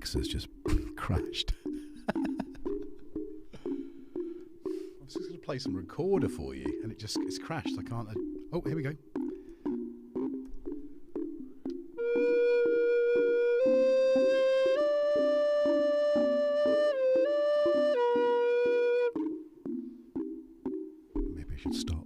mixer's just crashed. I was just going to play some recorder for you, and it's crashed. I can't. Oh, here we go. Maybe I should stop.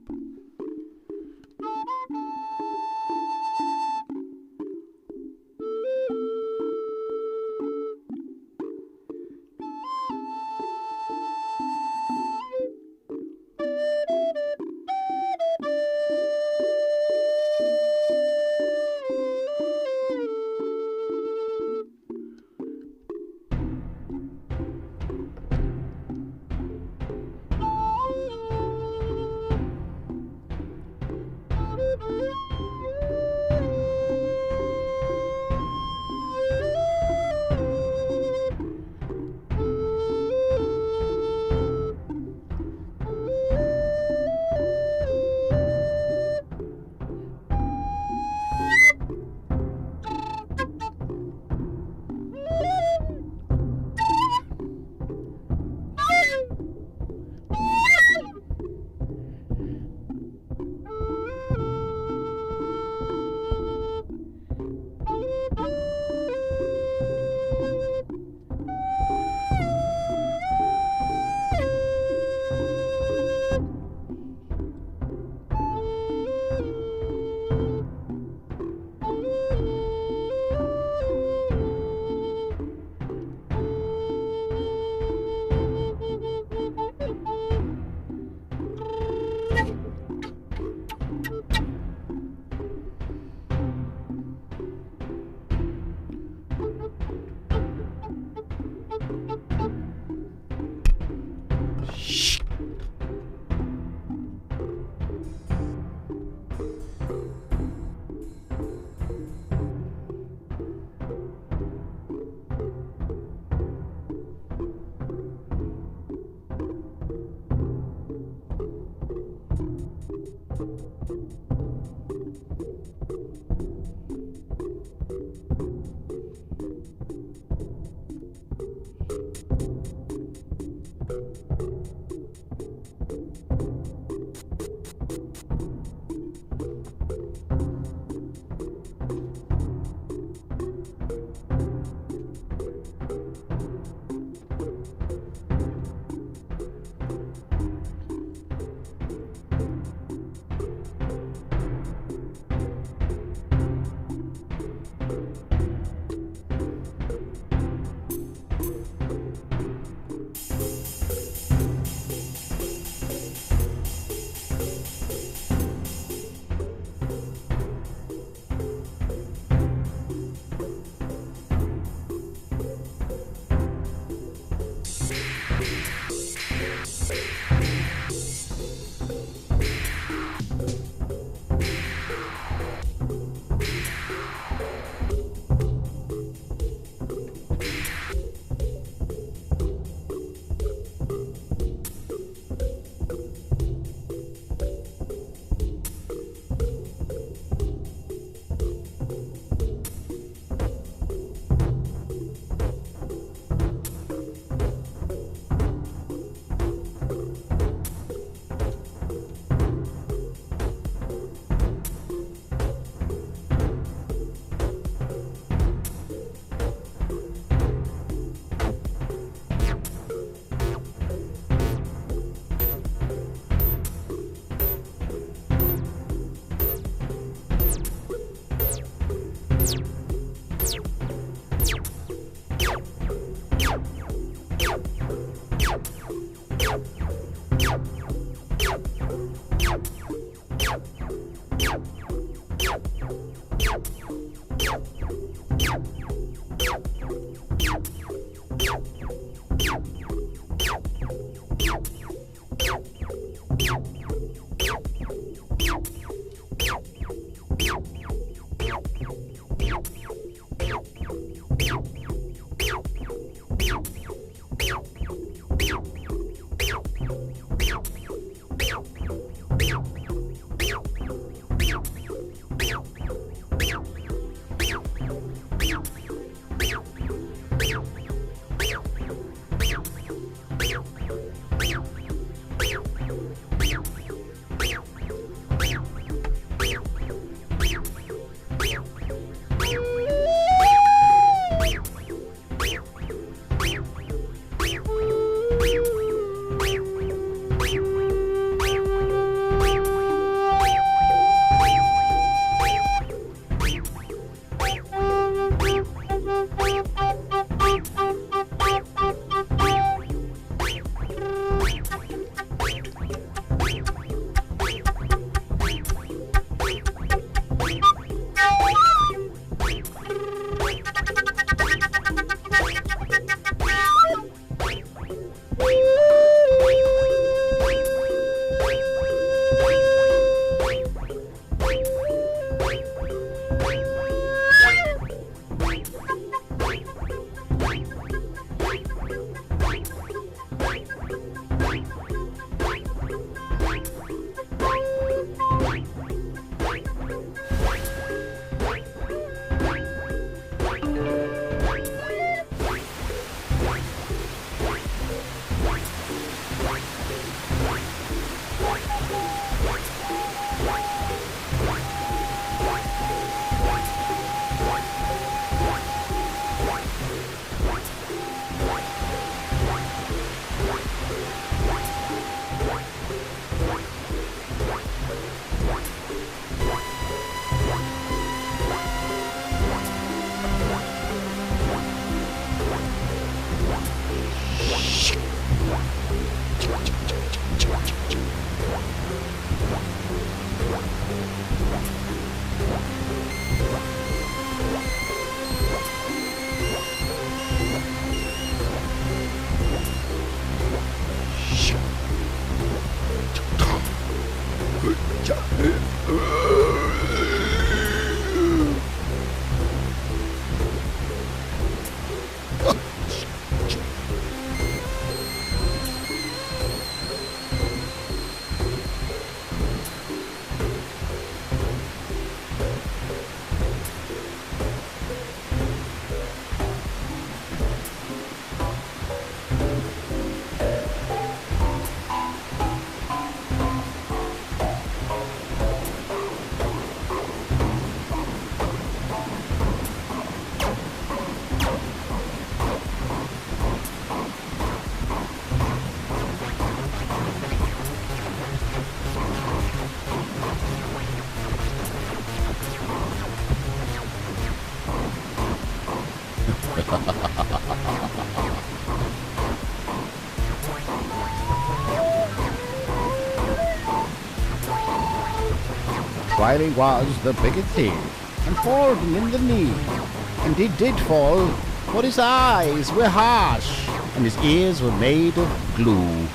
While he was the biggest thing, and fallen in the knee, and he did fall, for his eyes were harsh, and his ears were made of glue.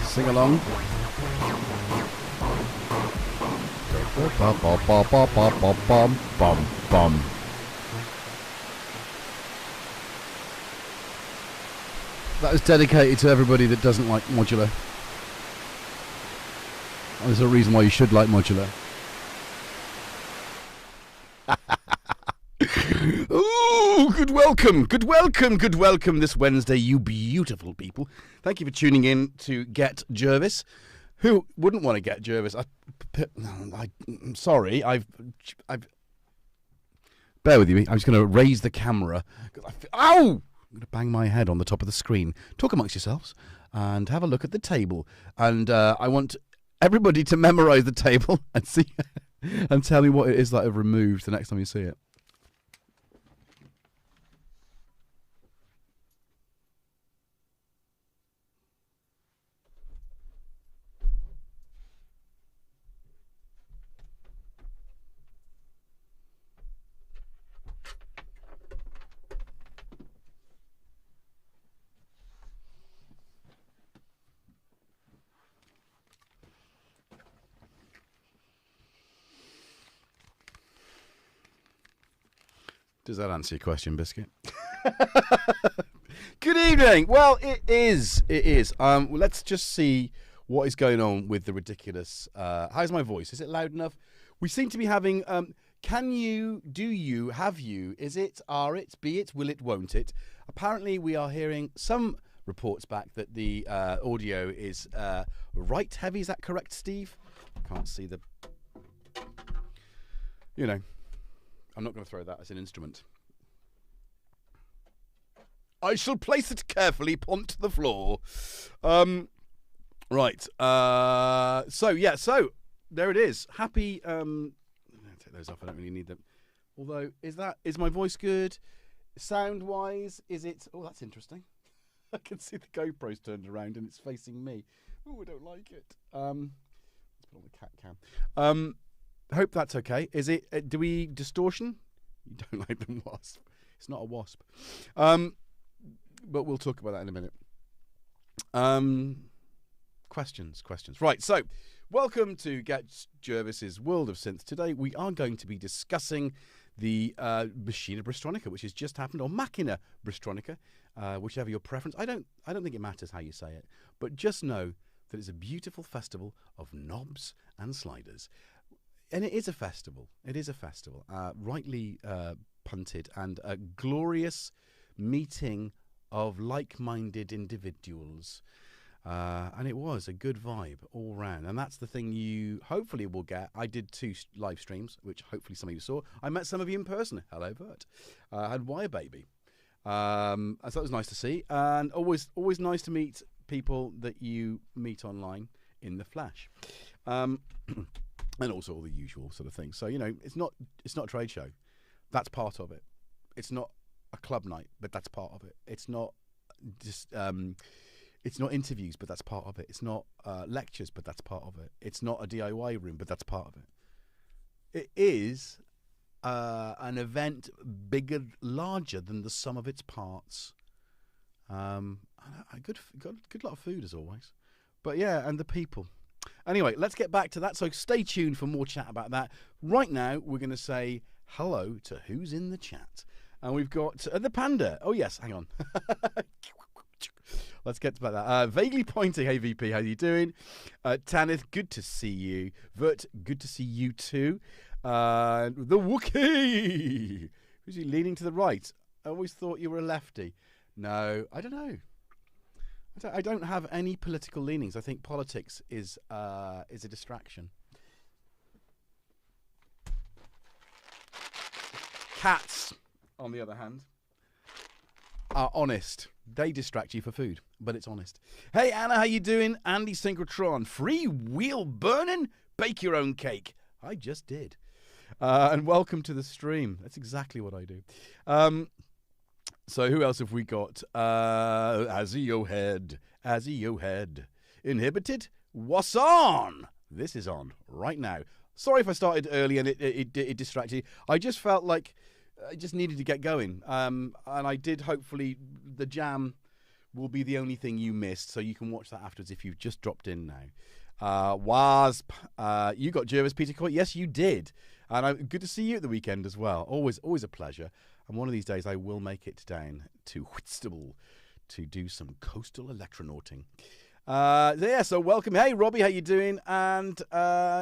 Sing along. That was dedicated to everybody that doesn't like modular. There's a reason why you should like modular. Ooh, good welcome this Wednesday, you beautiful people. Thank you for tuning in to GetJervis. Who wouldn't want to get Jervis? I'm sorry, I've bear with me. I'm just going to raise the camera. Ow! I'm going to bang my head on the top of the screen. Talk amongst yourselves and have a look at the table. And I want everybody to memorize the table and see and tell me what it is that I've removed the next time you see it. Does that answer your question, Biscuit? Good evening. Well, it is. Let's just see what is going on with the ridiculous. How's my voice? Is it loud enough? We seem to be having. Can you? Do you? Have you? Is it? Are it? Be it? Will it? Won't it? Apparently, we are hearing some reports back that the audio is right heavy. Is that correct, Steve? I can't see the. You know. I'm not going to throw that as an instrument. I shall place it carefully upon the floor. Right. So there it is. Happy. Take those off. I don't really need them. Although, is my voice good? Sound wise, is it? Oh, that's interesting. I can see the GoPro's turned around and it's facing me. Oh, I don't like it. Let's put on the cat cam. Hope that's okay. Is it? Do we distortion? You don't like the wasp. It's not a wasp. But we'll talk about that in a minute. Questions. Right. So, welcome to GetJervis's World of Synth. Today we are going to be discussing the Machina Bristronica, which has just happened, or Machina Bristronica, whichever your preference. I don't think it matters how you say it, but just know that it's a beautiful festival of knobs and sliders. And it is a festival. It is a festival, rightly punted, and a glorious meeting of like-minded individuals. And it was a good vibe all round. And that's the thing you hopefully will get. I did 2 live streams, which hopefully some of you saw. I met some of you in person. Hello, Bert. I had Wire Baby. So that was nice to see. And always nice to meet people that you meet online in the flesh. And also all the usual sort of things. So, it's not a trade show. That's part of it. It's not a club night, but that's part of it. It's not just... it's not interviews, but that's part of it. It's not lectures, but that's part of it. It's not a DIY room, but that's part of it. It is an event bigger, larger than the sum of its parts. And a good lot of food as always. But yeah, and the people. Anyway, let's get back to that. So stay tuned for more chat about that. Right now, we're going to say hello to who's in the chat. And we've got the panda. Oh yes, hang on. Let's get to that. Vaguely pointing. Hey VP, how you doing? Tanith, good to see you. Vert, good to see you too. The Wookiee. Who's he leaning to the right? I always thought you were a lefty. No, I don't know. I don't have any political leanings. I think politics is a distraction. Cats, on the other hand, are honest. They distract you for food, but it's honest. Hey, Anna, how you doing? Andy Synchrotron. Free wheel burning? Bake your own cake. I just did. And welcome to the stream. That's exactly what I do. So who else have we got? Azio Head. Inhibited? What's on? This is on right now. Sorry if I started early and it distracted you. I just felt like I just needed to get going. And I did. Hopefully the jam will be the only thing you missed, so you can watch that afterwards if you've just dropped in now. Wasp, you got Jervis Peter Coy? Yes, you did. And good to see you at the weekend as well. Always a pleasure. And one of these days I will make it down to Whitstable to do some coastal electronauting. Yeah, so welcome. Hey, Robbie, how you doing? And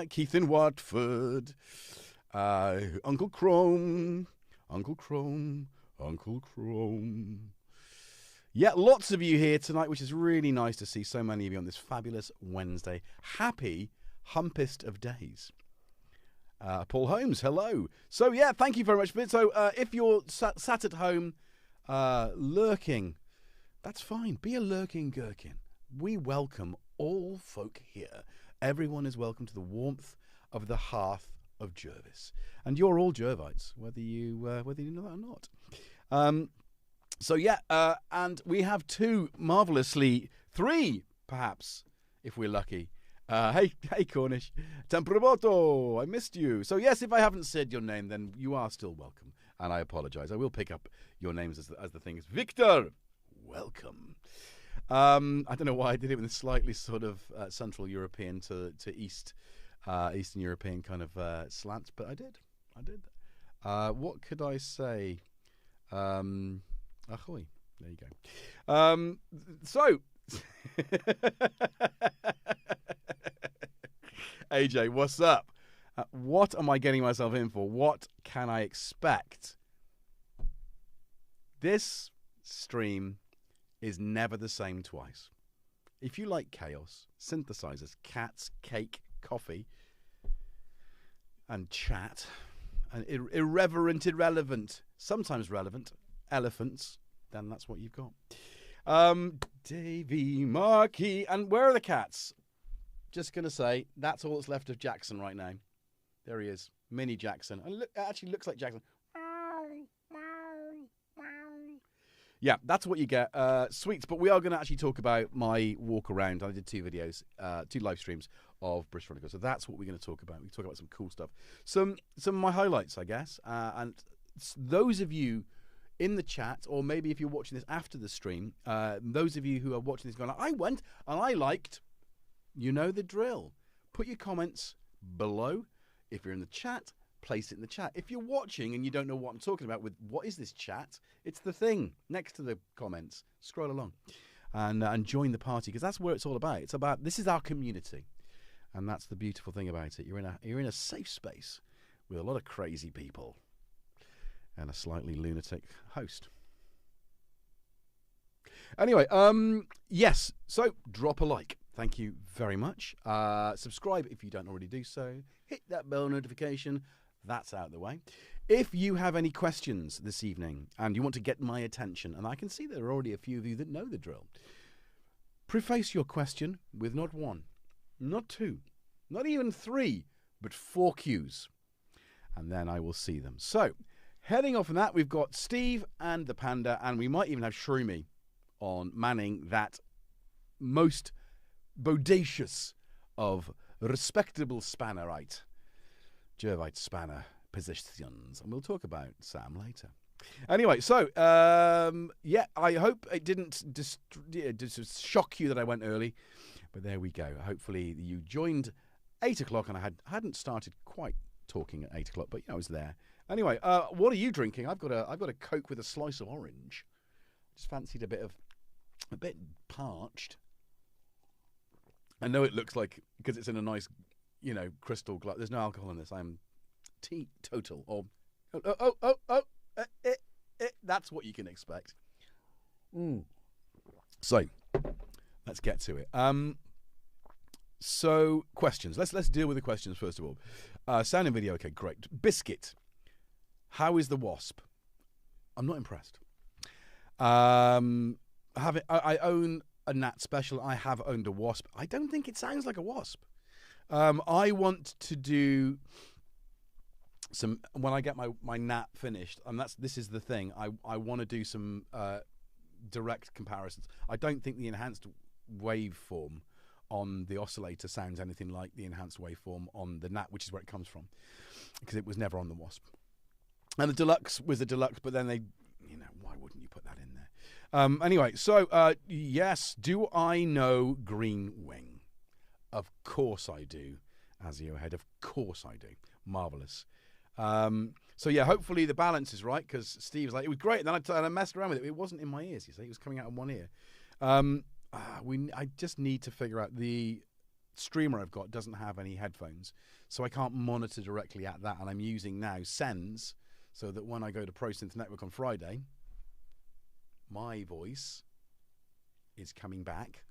Keith in Watford. Uncle Chrome. Yeah, lots of you here tonight, which is really nice to see so many of you on this fabulous Wednesday. Happy humpist of days. Paul Holmes, hello. So, yeah, thank you very much for it. So, if you're sat at home lurking, that's fine. Be a lurking gherkin. We welcome all folk here. Everyone is welcome to the warmth of the hearth of Jervis. And you're all Jervites, whether you know that or not. So, yeah, and we have three, perhaps, if we're lucky. Hey, Cornish. Tempraboto, I missed you. So, yes, if I haven't said your name, then you are still welcome. And I apologize. I will pick up your names as the thing is. Victor, welcome. I don't know why I did it with a slightly sort of Central European to Eastern European kind of slant, but I did. What could I say? Ahoy. There you go. So... AJ, what's up? What am I getting myself in for? What can I expect? This stream is never the same twice. If you like chaos, synthesizers, cats, cake, coffee, and chat, and irrelevant, sometimes relevant, elephants, then that's what you've got. Davey, Marky, and where are the cats? Just going to say, that's all that's left of Jackson right now. There he is, mini Jackson. And look, it actually looks like Jackson. Yeah, that's what you get. Sweets, but we are going to actually talk about my walk around. I did 2 videos, 2 live streams of Bristronica. So that's what we're going to talk about. We talk about some cool stuff. Some of my highlights, I guess. And those of you in the chat, or maybe if you're watching this after the stream, those of you who are watching this going, I went and I liked, you know the drill. Put your comments below. If you're in the chat, place it in the chat. If you're watching and you don't know what I'm talking about with what is this chat, it's the thing next to the comments. Scroll along. and join the party, because that's where it's all about. It's about, this is our community, and that's the beautiful thing about it. You're in a safe space with a lot of crazy people and a slightly lunatic host. Anyway, yes, so drop a like. Thank you very much. Subscribe if you don't already do so. Hit that bell notification. That's out of the way. If you have any questions this evening and you want to get my attention, and I can see there are already a few of you that know the drill, preface your question with not one, not two, not even three, but 4 cues. And then I will see them. So, heading off from that, we've got Steve and the Panda, and we might even have Shroomy on manning that most bodacious of respectable spannerite, Jervite spanner positions. And we'll talk about Sam later. Anyway, so, yeah, I hope it didn't just shock you that I went early. But there we go. Hopefully you joined 8 o'clock, and I hadn't started quite talking at 8 o'clock, but I was there. Anyway, what are you drinking? I've got a Coke with a slice of orange. Just fancied a bit parched. I know it looks like, because it's in a nice, crystal glass. There's no alcohol in this. I'm teetotal. Or that's what you can expect. So let's get to it. So questions. Let's deal with the questions first of all. Sound and video. Okay, great. Biscuit. How is the Wasp? I'm not impressed. I own a Nat Special. I have owned a Wasp. I don't think it sounds like a Wasp. I want to do some, when I get my Nat finished, and this is the thing. I want to do some direct comparisons. I don't think the enhanced waveform on the oscillator sounds anything like the enhanced waveform on the Nat, which is where it comes from, because it was never on the Wasp. And the Deluxe was a Deluxe, but then they, why wouldn't you put that in there? Anyway, so, yes, do I know Green Wing? Of course I do, Azio Head. Of course I do. Marvellous. So, yeah, hopefully the balance is right, because Steve's like, it was great. And then I messed around with it. It wasn't in my ears, you see. It was coming out of one ear. I just need to figure out, the streamer I've got doesn't have any headphones, so I can't monitor directly at that. And I'm using now Sens, so that when I go to ProSynth Network on Friday, my voice is coming back,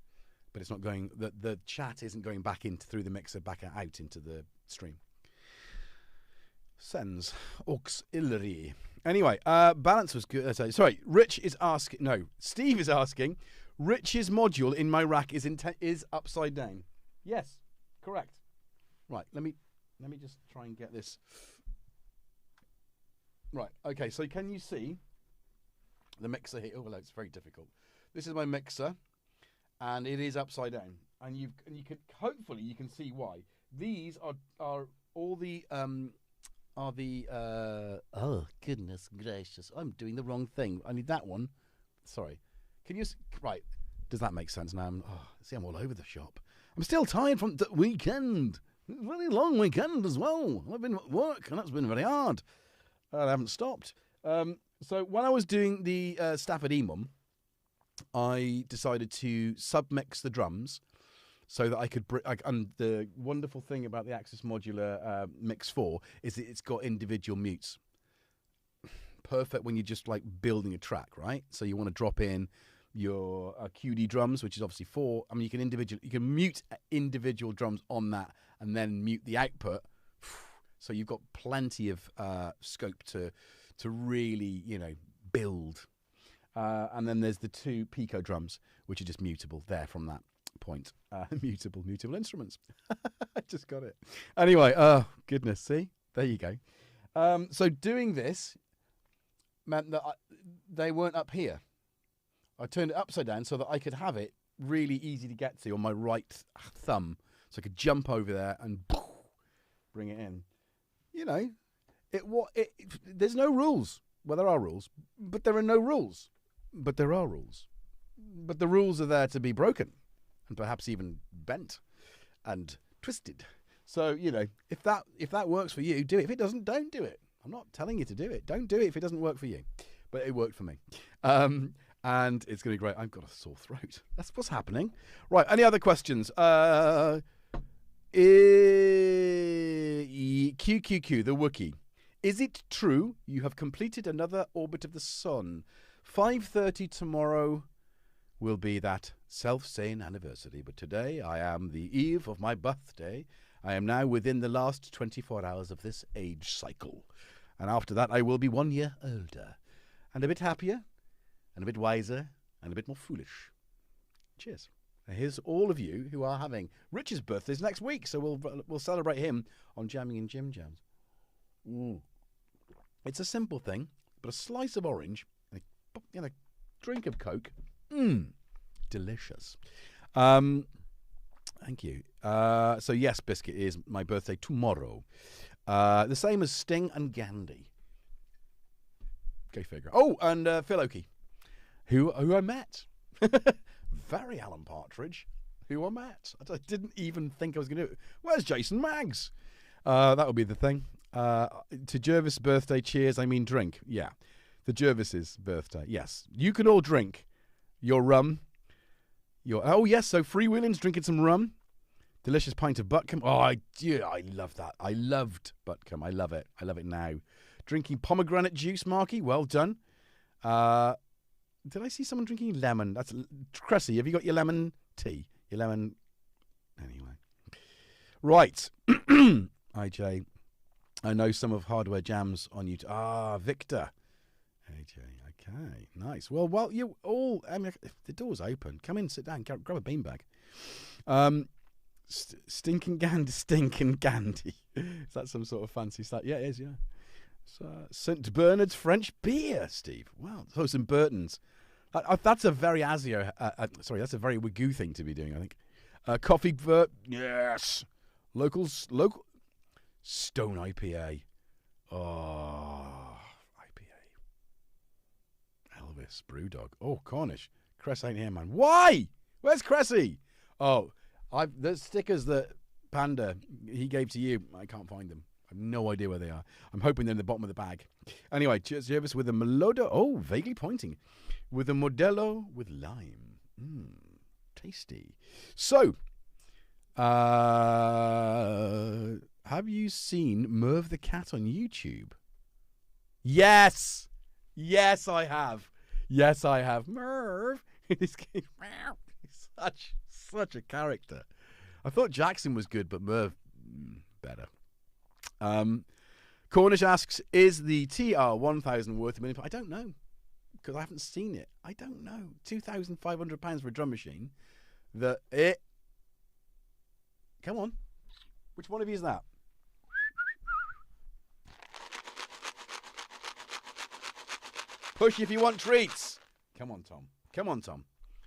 but it's not going, the chat isn't going back through the mixer back out into the stream. Sens auxiliary. Anyway, balance was good. Sorry, Rich is asking. No, Steve is asking. Rich's module in my rack is upside down. Yes, correct. Right. Let me just try and get this. Right. Okay. So can you see the mixer here? Oh, well, it's very difficult. This is my mixer, and it is upside down. And you can, hopefully you can see why. These are all the oh goodness gracious, I'm doing the wrong thing. I need that one. Sorry. Can you, right, does that make sense now? See, I'm all over the shop. I'm still tired from the weekend. It's a very long weekend as well. I've been at work, and that's been very hard. I haven't stopped. So when I was doing the Stafford E-Mum, I decided to submix the drums so that I could... and the wonderful thing about the Axis Modular Mix 4 is that it's got individual mutes. Perfect when you're just like building a track, right? So you want to drop in your QD drums, which is obviously 4. I mean, you can mute individual drums on that and then mute the output. So you've got plenty of scope to really, build. And then there's the 2 Pico drums, which are just mutable there from that point. Mutable instruments. I just got it. Anyway, oh, goodness, see? There you go. So doing this meant that they weren't up here. I turned it upside down so that I could have it really easy to get to on my right thumb. So I could jump over there and bring it in. There's no rules. Well, there are rules, but there are no rules. But there are rules. But the rules are there to be broken and perhaps even bent and twisted. So, if that works for you, do it. If it doesn't, don't do it. I'm not telling you to do it. Don't do it if it doesn't work for you. But it worked for me. And it's going to be great. I've got a sore throat. That's what's happening. Right, any other questions? QQQ, the Wookiee. Is it true you have completed another orbit of the sun? 5:30 tomorrow will be that self-same anniversary. But today I am the eve of my birthday. I am now within the last 24 hours of this age cycle. And after that I will be 1 year older. And a bit happier. And a bit wiser, and a bit more foolish. Cheers. And here's all of you who are having Rich's birthday's next week, so we'll celebrate him on Jamming and Jim Jams. It's a simple thing, but a slice of orange and a drink of Coke. Delicious. Thank you. So yes, Biscuit is my birthday tomorrow. The same as Sting and Gandhi. Go figure. Oh, and Phil Oakey. Who I met. Very Alan Partridge. Who I met. I didn't even think I was going to do it. Where's Jason Maggs? That would be the thing. To Jervis' birthday, cheers, I mean drink. Yeah. The Jervis's birthday, yes. You can all drink your rum. Oh, yes, so Freewheeling's drinking some rum. Delicious pint of Butcombe. Oh, I love that. I loved Butcombe. I love it. I love it now. Drinking pomegranate juice, Marky. Well done. Did I see someone drinking lemon? That's Cressy. Have you got your lemon tea? Your lemon. Anyway. Right. IJ. I know some of Hardware Jams on YouTube. Ah, Victor. AJ. Okay. Nice. Well, you all. I mean, if the door's open, come in, sit down, grab a beanbag. Stinking Gandhi. Is that some sort of fancy stuff? Yeah, it is, yeah. St. Bernard's French beer, Steve. Wow. So St. Burton's. That's a very Azio. That's a very Wagyu thing to be doing, I think. Coffee Vert. Yes. Local Stone IPA. Oh, IPA. Elvis Brewdog. Oh, Cornish. Cress ain't here, man. Why? Where's Cressy? Oh, the stickers that Panda he gave to you. I can't find them. I have no idea where they are. I'm hoping they're in the bottom of the bag. Anyway, cheers, Jervis, with a Melodo. Oh, vaguely pointing. With a Modelo with lime. Tasty. So, have you seen Merv the Cat on YouTube? Yes! Yes, I have. Yes, I have. Merv! He's such a character. I thought Jackson was good, but Merv, better. Cornish asks, is the TR-1000 worth $1 million? I don't know, because I haven't seen it. I don't know. £2,500 for a drum machine. Come on. Which one of you is that? Push if you want treats. Come on, Tom. Come on, Tom.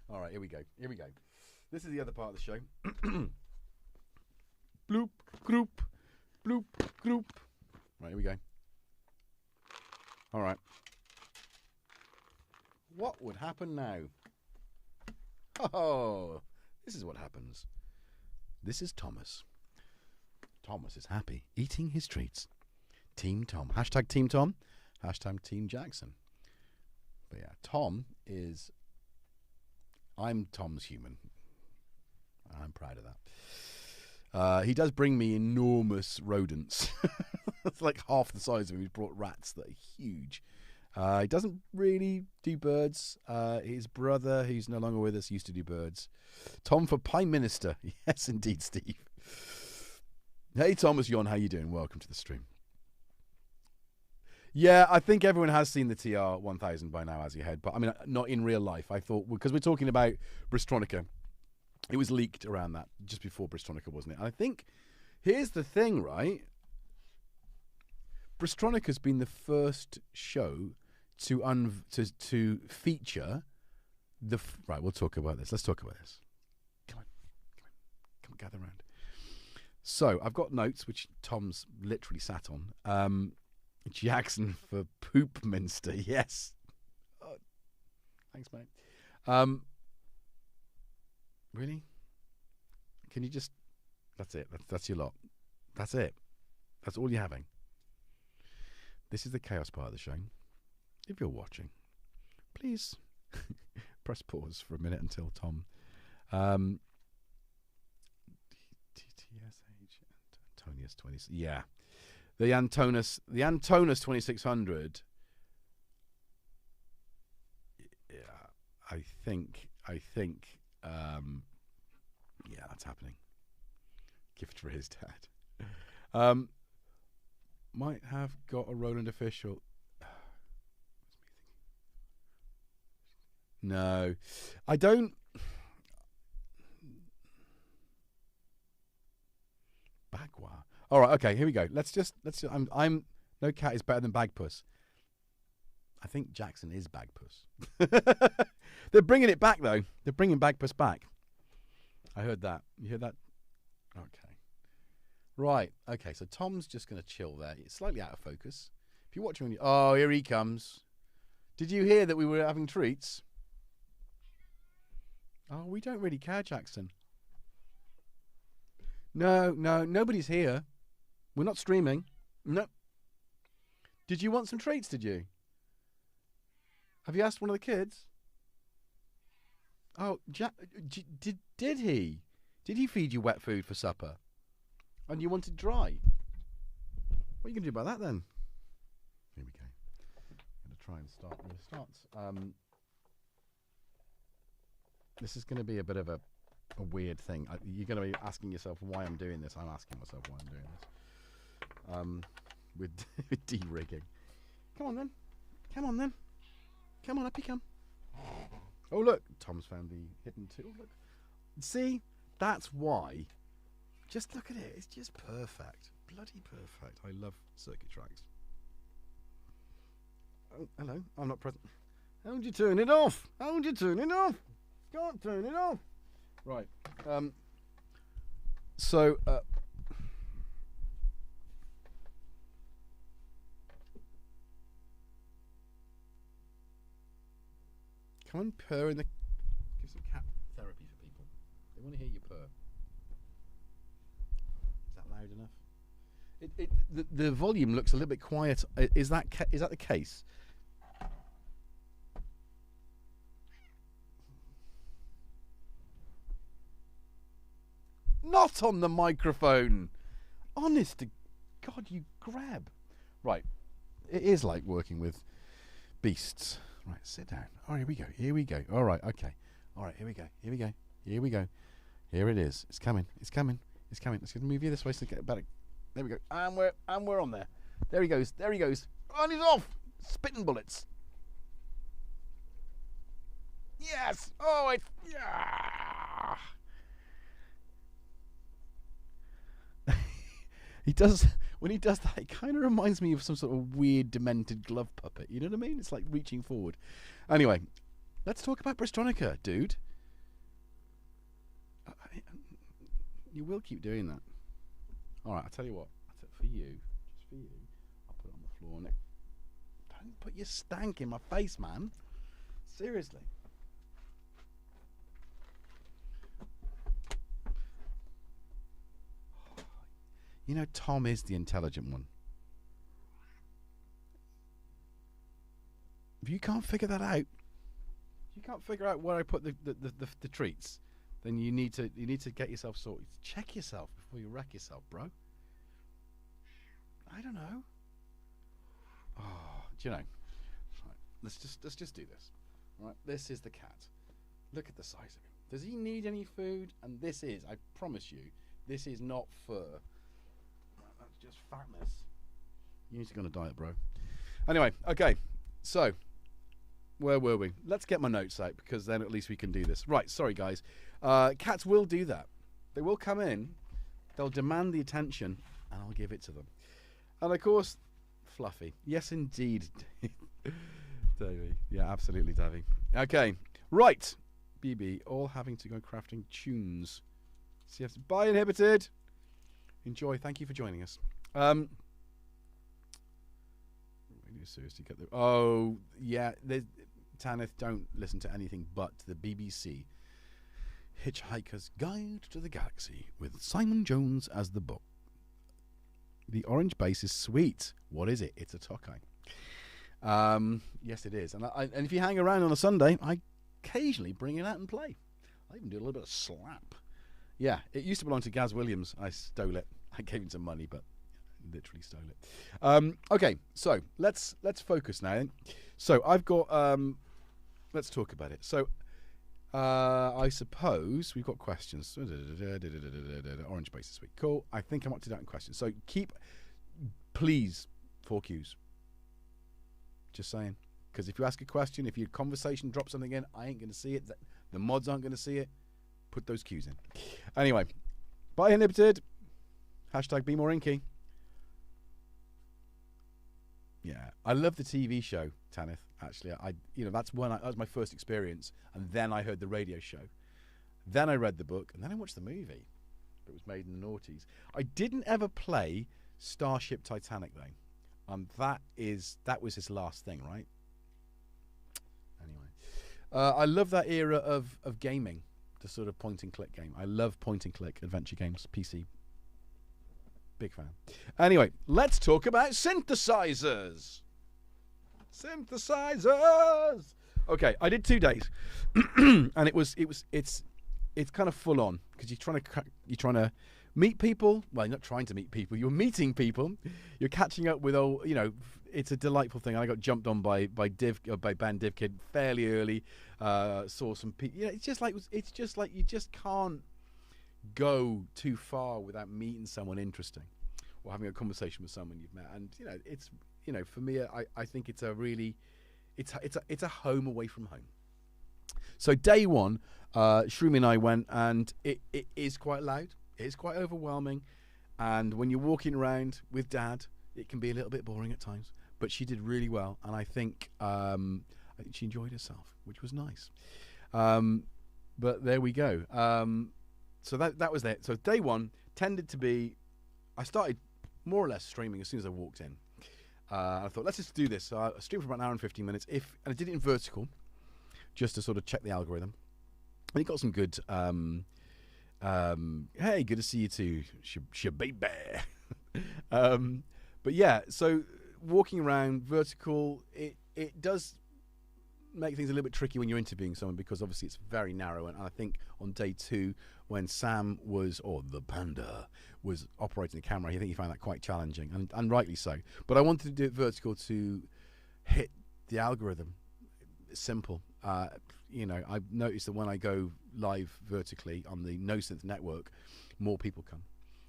All right, here we go. Here we go. This is the other part of the show. Bloop, group. Bloop, group. Right, here we go. All right. What would happen now? Oh, this is what happens. This is Thomas. Thomas is happy, eating his treats. Team Tom. Hashtag Team Tom. Hashtag Team Jackson. But yeah, Tom is... I'm Tom's human. I'm proud of that. He does bring me enormous rodents. It's like half the size of him. He's brought rats that are huge. He doesn't really do birds. His brother, who's no longer with us, used to do birds. Tom for Prime Minister. Yes, indeed, Steve. Hey, Thomas Yon, how you doing? Welcome to the stream. Yeah, I think everyone has seen the TR-1000 by now, as you heard. But, I mean, not in real life. I thought, because we're talking about Bristronica, it was leaked around that, just before Bristronica, wasn't it? And I think, here's the thing, right? Bristronica's been the first show to feature the... Right, we'll talk about this. Let's talk about this. Come on, gather around. So, I've got notes, which Tom's literally sat on. Jackson for Poopminster, yes. Oh, thanks, mate. Really? Can you just... That's it. That's your lot. That's it. That's all you're having. This is the chaos part of the show. If you're watching, please Press pause for a minute until Tom. TTSH Antonius 20. Yeah, the Antonus 2600. Yeah, I think. Yeah, that's happening. Gift for his dad. Might have got a Roland official. No, I don't. Bagua. All right, okay, here we go. Let's. I'm. No cat is better than Bagpuss. I think Jackson is Bagpuss. They're bringing it back though. They're bringing Bagpuss back. I heard that. You heard that? Okay. Right. Okay. So Tom's just going to chill there. It's slightly out of focus. If you're watching, oh, here he comes. Did you hear that we were having treats? Oh, we don't really care, Jackson. No, nobody's here. We're not streaming. No. Did you want some treats, did you? Have you asked one of the kids? Oh, did he? Did he feed you wet food for supper? And you wanted dry? What are you going to do about that then? Here we go. I'm going to try and start. This is going to be a bit of a weird thing. You're going to be asking yourself why I'm doing this. I'm asking myself why I'm doing this. With de-rigging. Come on then. Come on, up you come. Oh, look. Tom's found the hidden tool. Look. See? That's why. Just look at it. It's just perfect. Bloody perfect. I love circuit tracks. Oh, hello. I'm not present. How'd you turn it off? Can't turn it off. Right. Come and purr in the... Give some cat therapy for people. They want to hear you purr. Is that loud enough? The volume looks a little bit quiet. Is that the case? Not on the microphone. Honest to God, you grab. Right. It is like working with beasts. Right, sit down. Oh, here we go. All right, okay. All right, here we go. Here it is. It's coming. Let's just move you this way so get better. There we go. And we're on there. There he goes. And he's off. Spitting bullets. Yes. Oh, it's... Yeah. He does, when he does that, it kind of reminds me of some sort of weird, demented glove puppet. You know what I mean? It's like reaching forward. Anyway, let's talk about Bristronica, dude. You will keep doing that. All right, I'll tell you what. For you, just for you, I'll put it on the floor. Don't put your stank in my face, man. Seriously. You know, Tom is the intelligent one. If you can't figure that out, where I put the treats, then you need to get yourself sorted. Check yourself before you wreck yourself, bro. I don't know. Oh, do you know? Right, let's just do this. Right, this is the cat. Look at the size of him. Does he need any food? And this is, I promise you, this is not fur. That's just fatness. You need to go on a diet, bro. Anyway, okay. So, where were we? Let's get my notes out, because then at least we can do this. Right, sorry guys. Cats will do that. They will come in, they'll demand the attention, and I'll give it to them. And of course, Fluffy. Yes, indeed. Davey. Yeah, absolutely, Davey. Okay, right. BB, all having to go crafting tunes. CF, bye, Inhibited. Enjoy. Thank you for joining us. Seriously, get the... Oh, yeah. Tanith, don't listen to anything but the BBC. Hitchhiker's Guide to the Galaxy with Simon Jones as the book. The orange base is sweet. What is it? It's a Tokai. Yes, it is. And and if you hang around on a Sunday, I occasionally bring it out and play. I even do a little bit of slap. Yeah, it used to belong to Gaz Williams. I stole it. I gave him some money, but literally stole it. Okay, so let's focus now. So I've got. Let's talk about it. So I suppose we've got questions. Orange base this week. Cool. I think I'm up to date on questions. So please, 4Qs. Just saying. Because if you ask a question, if your conversation drops something in, I ain't going to see it. The mods aren't going to see it. Put those Qs in. Anyway, bye inhibited. Hashtag be more inky. Yeah, I love the TV show, Tanith. Actually, that was my first experience, and then I heard the radio show. Then I read the book, and then I watched the movie. It was made in the noughties. I didn't ever play Starship Titanic though. That was his last thing, right? Anyway, I love that era of gaming, the sort of point and click game. I love point and click adventure games, PC. Big fan. Anyway, let's talk about synthesizers. Synthesizers. Okay, I did 2 days, and it's kind of full on because you're trying to meet people. Well, you're not trying to meet people. You're meeting people. You're catching up with it's a delightful thing. I got jumped on by band DivKid fairly early. Saw some people. It's just like you just can't go too far without meeting someone interesting or having a conversation with someone you've met. And it's for me, I think it's a really it's a home away from home. So day one, Shroomy and I went, and it is quite loud. It is quite overwhelming, and when you're walking around with Dad, it can be a little bit boring at times. But she did really well, and I think she enjoyed herself, which was nice. But there we go. So that was it. So day one tended to be, I started more or less streaming as soon as I walked in. I thought, let's just do this. So I streamed for about an hour and 15 minutes. And I did it in vertical, just to sort of check the algorithm. And it got some good. Hey, good to see you too, baby. But yeah, so walking around vertical, it does make things a little bit tricky when you're interviewing someone, because obviously it's very narrow. And I think on day two, when Sam the panda was operating the camera, I think he found that quite challenging, and rightly so. But I wanted to do it vertical to hit the algorithm. It's simple. I've noticed that when I go live vertically on the No Synth network, more people come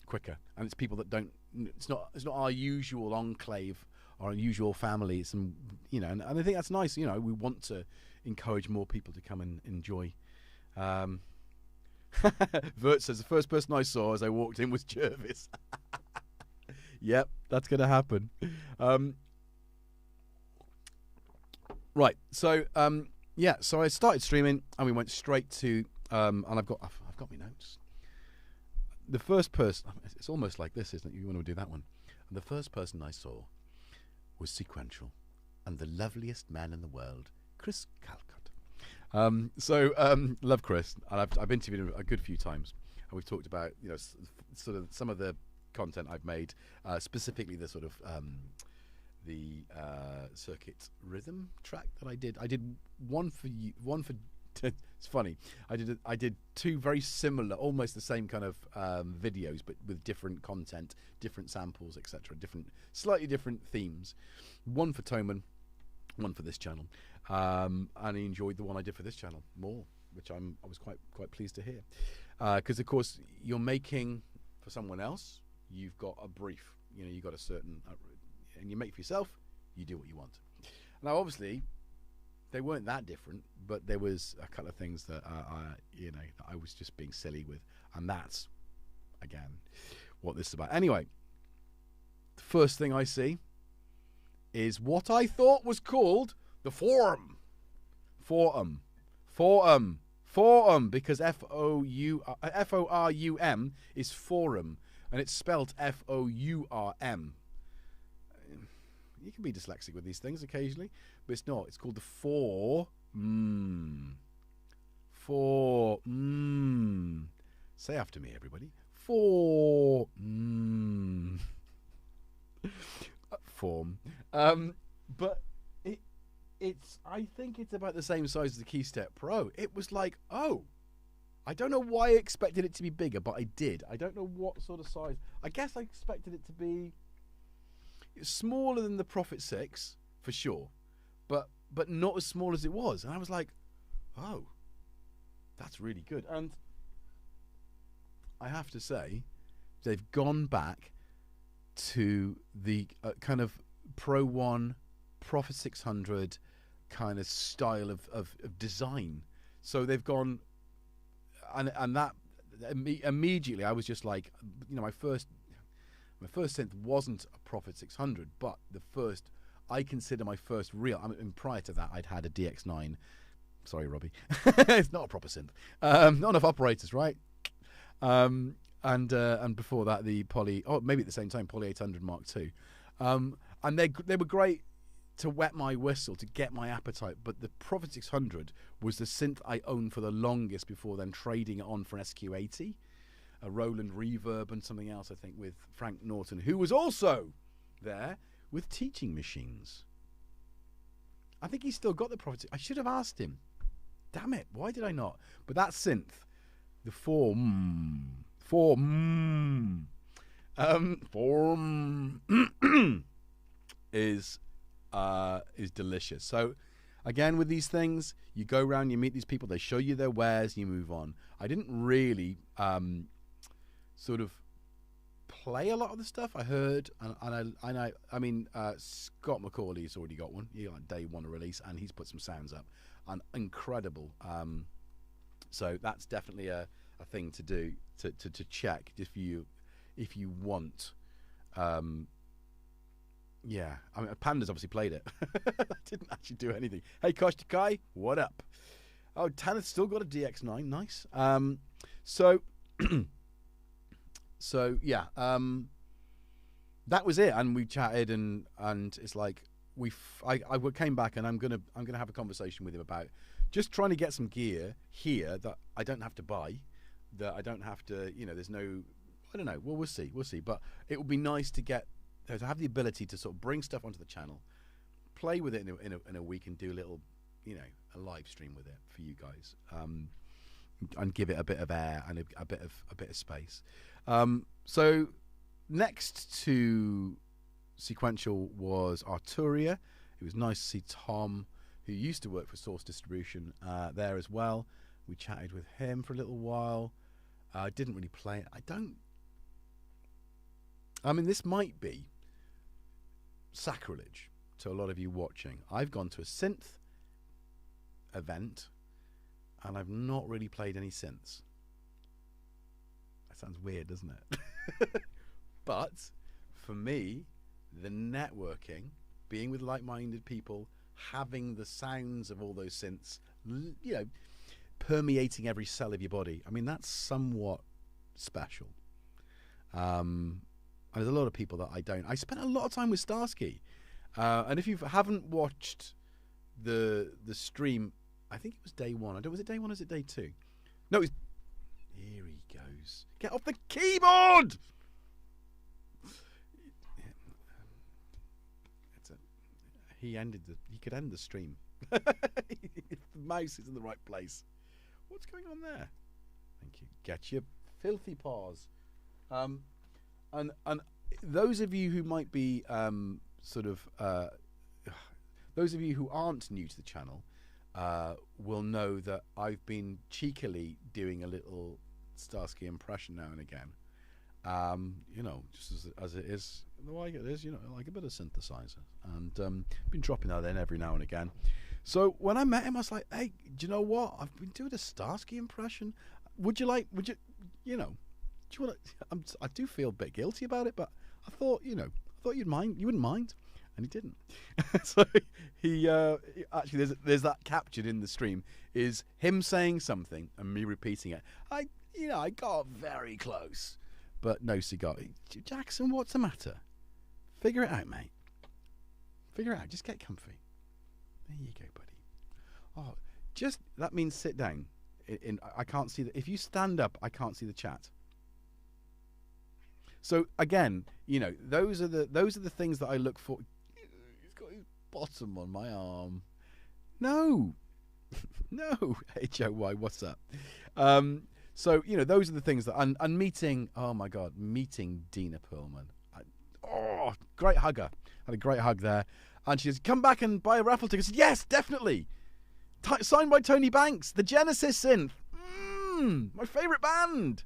quicker, and it's people that don't. It's not our usual enclave, our usual family. And I think that's nice. We want to encourage more people to come and enjoy. Vert says the first person I saw as I walked in was Jervis. Yep, that's going to happen. Right, so so I started streaming, and we went straight to and I've got my notes. The first person, it's almost like this, isn't it? You want to do that one. And the first person I saw was Sequential, and the loveliest man in the world, Chris Calcott. Love Chris, and I've interviewed him a good few times, and we've talked about sort of some of the content I've made, specifically the sort of the circuit rhythm track that I did. I did one for you, one for. It's funny. I did two very similar, almost the same kind of videos, but with different content, different samples, etc., slightly different themes. One for Toman, one for this channel, and he enjoyed the one I did for this channel more, which I was quite pleased to hear. Because of course you're making for someone else, you've got a brief. You've got a certain, and you make for yourself, you do what you want. Now, obviously, they weren't that different, but there was a couple of things that I was just being silly with, and that's again what this is about. Anyway, the first thing I see is what I thought was called the forum, because F-O-R-U-M is forum, and it's spelled F-O-U-R-M. You can be dyslexic with these things occasionally, but it's not. It's called the Say after me, everybody. Form. But I think it's about the same size as the Keystep Pro. It was like, oh, I don't know why I expected it to be bigger, but I did. I don't know what sort of size. I guess I expected it to be smaller than the Prophet 6 for sure, but not as small as it was. And I was like, oh, that's really good. And I have to say, they've gone back to the kind of Pro 1, Prophet 600 kind of style of design. So they've gone, and that immediately I was just like, you know, my first synth wasn't a Prophet 600, but I consider my first real, I mean, prior to that I'd had a DX9. Sorry, Robbie. It's not a proper synth. Not enough operators, right? And before that, the Poly, maybe at the same time, Poly 800 Mark II. And they were great to wet my whistle, to get my appetite. But the Prophet 600 was the synth I owned for the longest before then trading it on for an SQ80, a Roland Reverb, and something else, I think, with Frank Norton, who was also there with Teaching Machines. I think he's still got the Prophet. I should have asked him. Damn it, why did I not? But that synth, the is delicious. So again, with these things, you go around, you meet these people, they show you their wares, you move on. I didn't really sort of play a lot of the stuff I heard, I mean Scott McCauley's already got one. He got day one of release, and he's put some sounds up, and incredible. So that's definitely a thing to do, to check if you want. Yeah, I mean, Panda's obviously played it. I didn't actually do anything. Hey, Koshti Kai, what up? Oh, Tanner's still got a DX9, nice. So yeah, that was it, and we chatted, and it's like I came back, and I'm gonna have a conversation with him about just trying to get some gear here that I don't have to buy, that I don't have to, you know, there's no, I don't know. Well, we'll see. But it would be nice to have the ability to sort of bring stuff onto the channel, play with it in a week, and do a little, you know, a live stream with it for you guys, and give it a bit of air and a bit of space. So next to Sequential was Arturia. It was nice to see Tom, who used to work for Source Distribution, there as well. We chatted with him for a little while. I didn't really play it. I mean, this might be sacrilege to a lot of you watching. I've gone to a synth event, and I've not really played any synths. That sounds weird, doesn't it? But for me, the networking, being with like-minded people, having the sounds of all those synths, you know, permeating every cell of your body, I mean, that's somewhat special. And there's a lot of people that I don't. I spent a lot of time with Starsky, and if you haven't watched the stream, I think it was day one. Was it day one or was it day two? No, here he goes. Get off the keyboard! He could end the stream. If the mouse is in the right place. What's going on there? Thank you. Get your filthy paws. And those of you who might be those of you who aren't new to the channel will know that I've been cheekily doing a little Starsky impression now and again. You know, just as it is, the way it is, you know, like a bit of synthesizer, and been dropping that in every now and again. So when I met him, I was like, hey, do you know what? I've been doing a Starsky impression. Would you, you know, do you want to? I do feel a bit guilty about it, but I thought, you know, you wouldn't mind, and he didn't. So he actually, there's that captured in the stream, is him saying something and me repeating it. I got very close, but no cigar. Jackson, what's the matter? Figure it out, mate. Figure it out. Just get comfy. There you go, buddy. Oh, that means sit down. I can't see if you stand up, I can't see the chat. So again, you know, those are the things that I look for. He's got his bottom on my arm. No. No. HOY, what's up? So, you know, those are the things that... And meeting... Oh, my God. Meeting Dina Perlman. Great hugger. Had a great hug there. And she says, come back and buy a raffle ticket. I said, yes, definitely. Signed by Tony Banks. The Genesis Synth. My favourite band.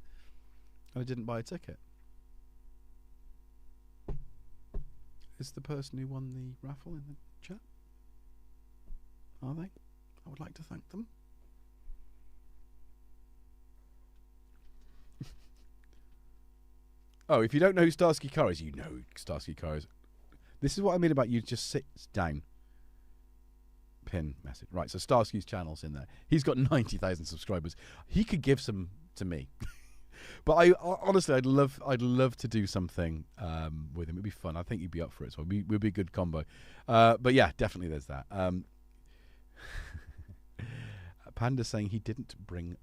And I didn't buy a ticket. Is the person who won the raffle in the chat? Are they? I would like to thank them. Oh, if you don't know who Starsky Carr is, you know who Starsky Carr is. This is what I mean about you just sit down. Pin message. Right, so Starsky's channel's in there. He's got 90,000 subscribers. He could give some to me. But honestly, I'd love to do something with him. It'd be fun. I think he'd be up for it. So we'd be a good combo. But yeah, definitely there's that. Panda saying he didn't break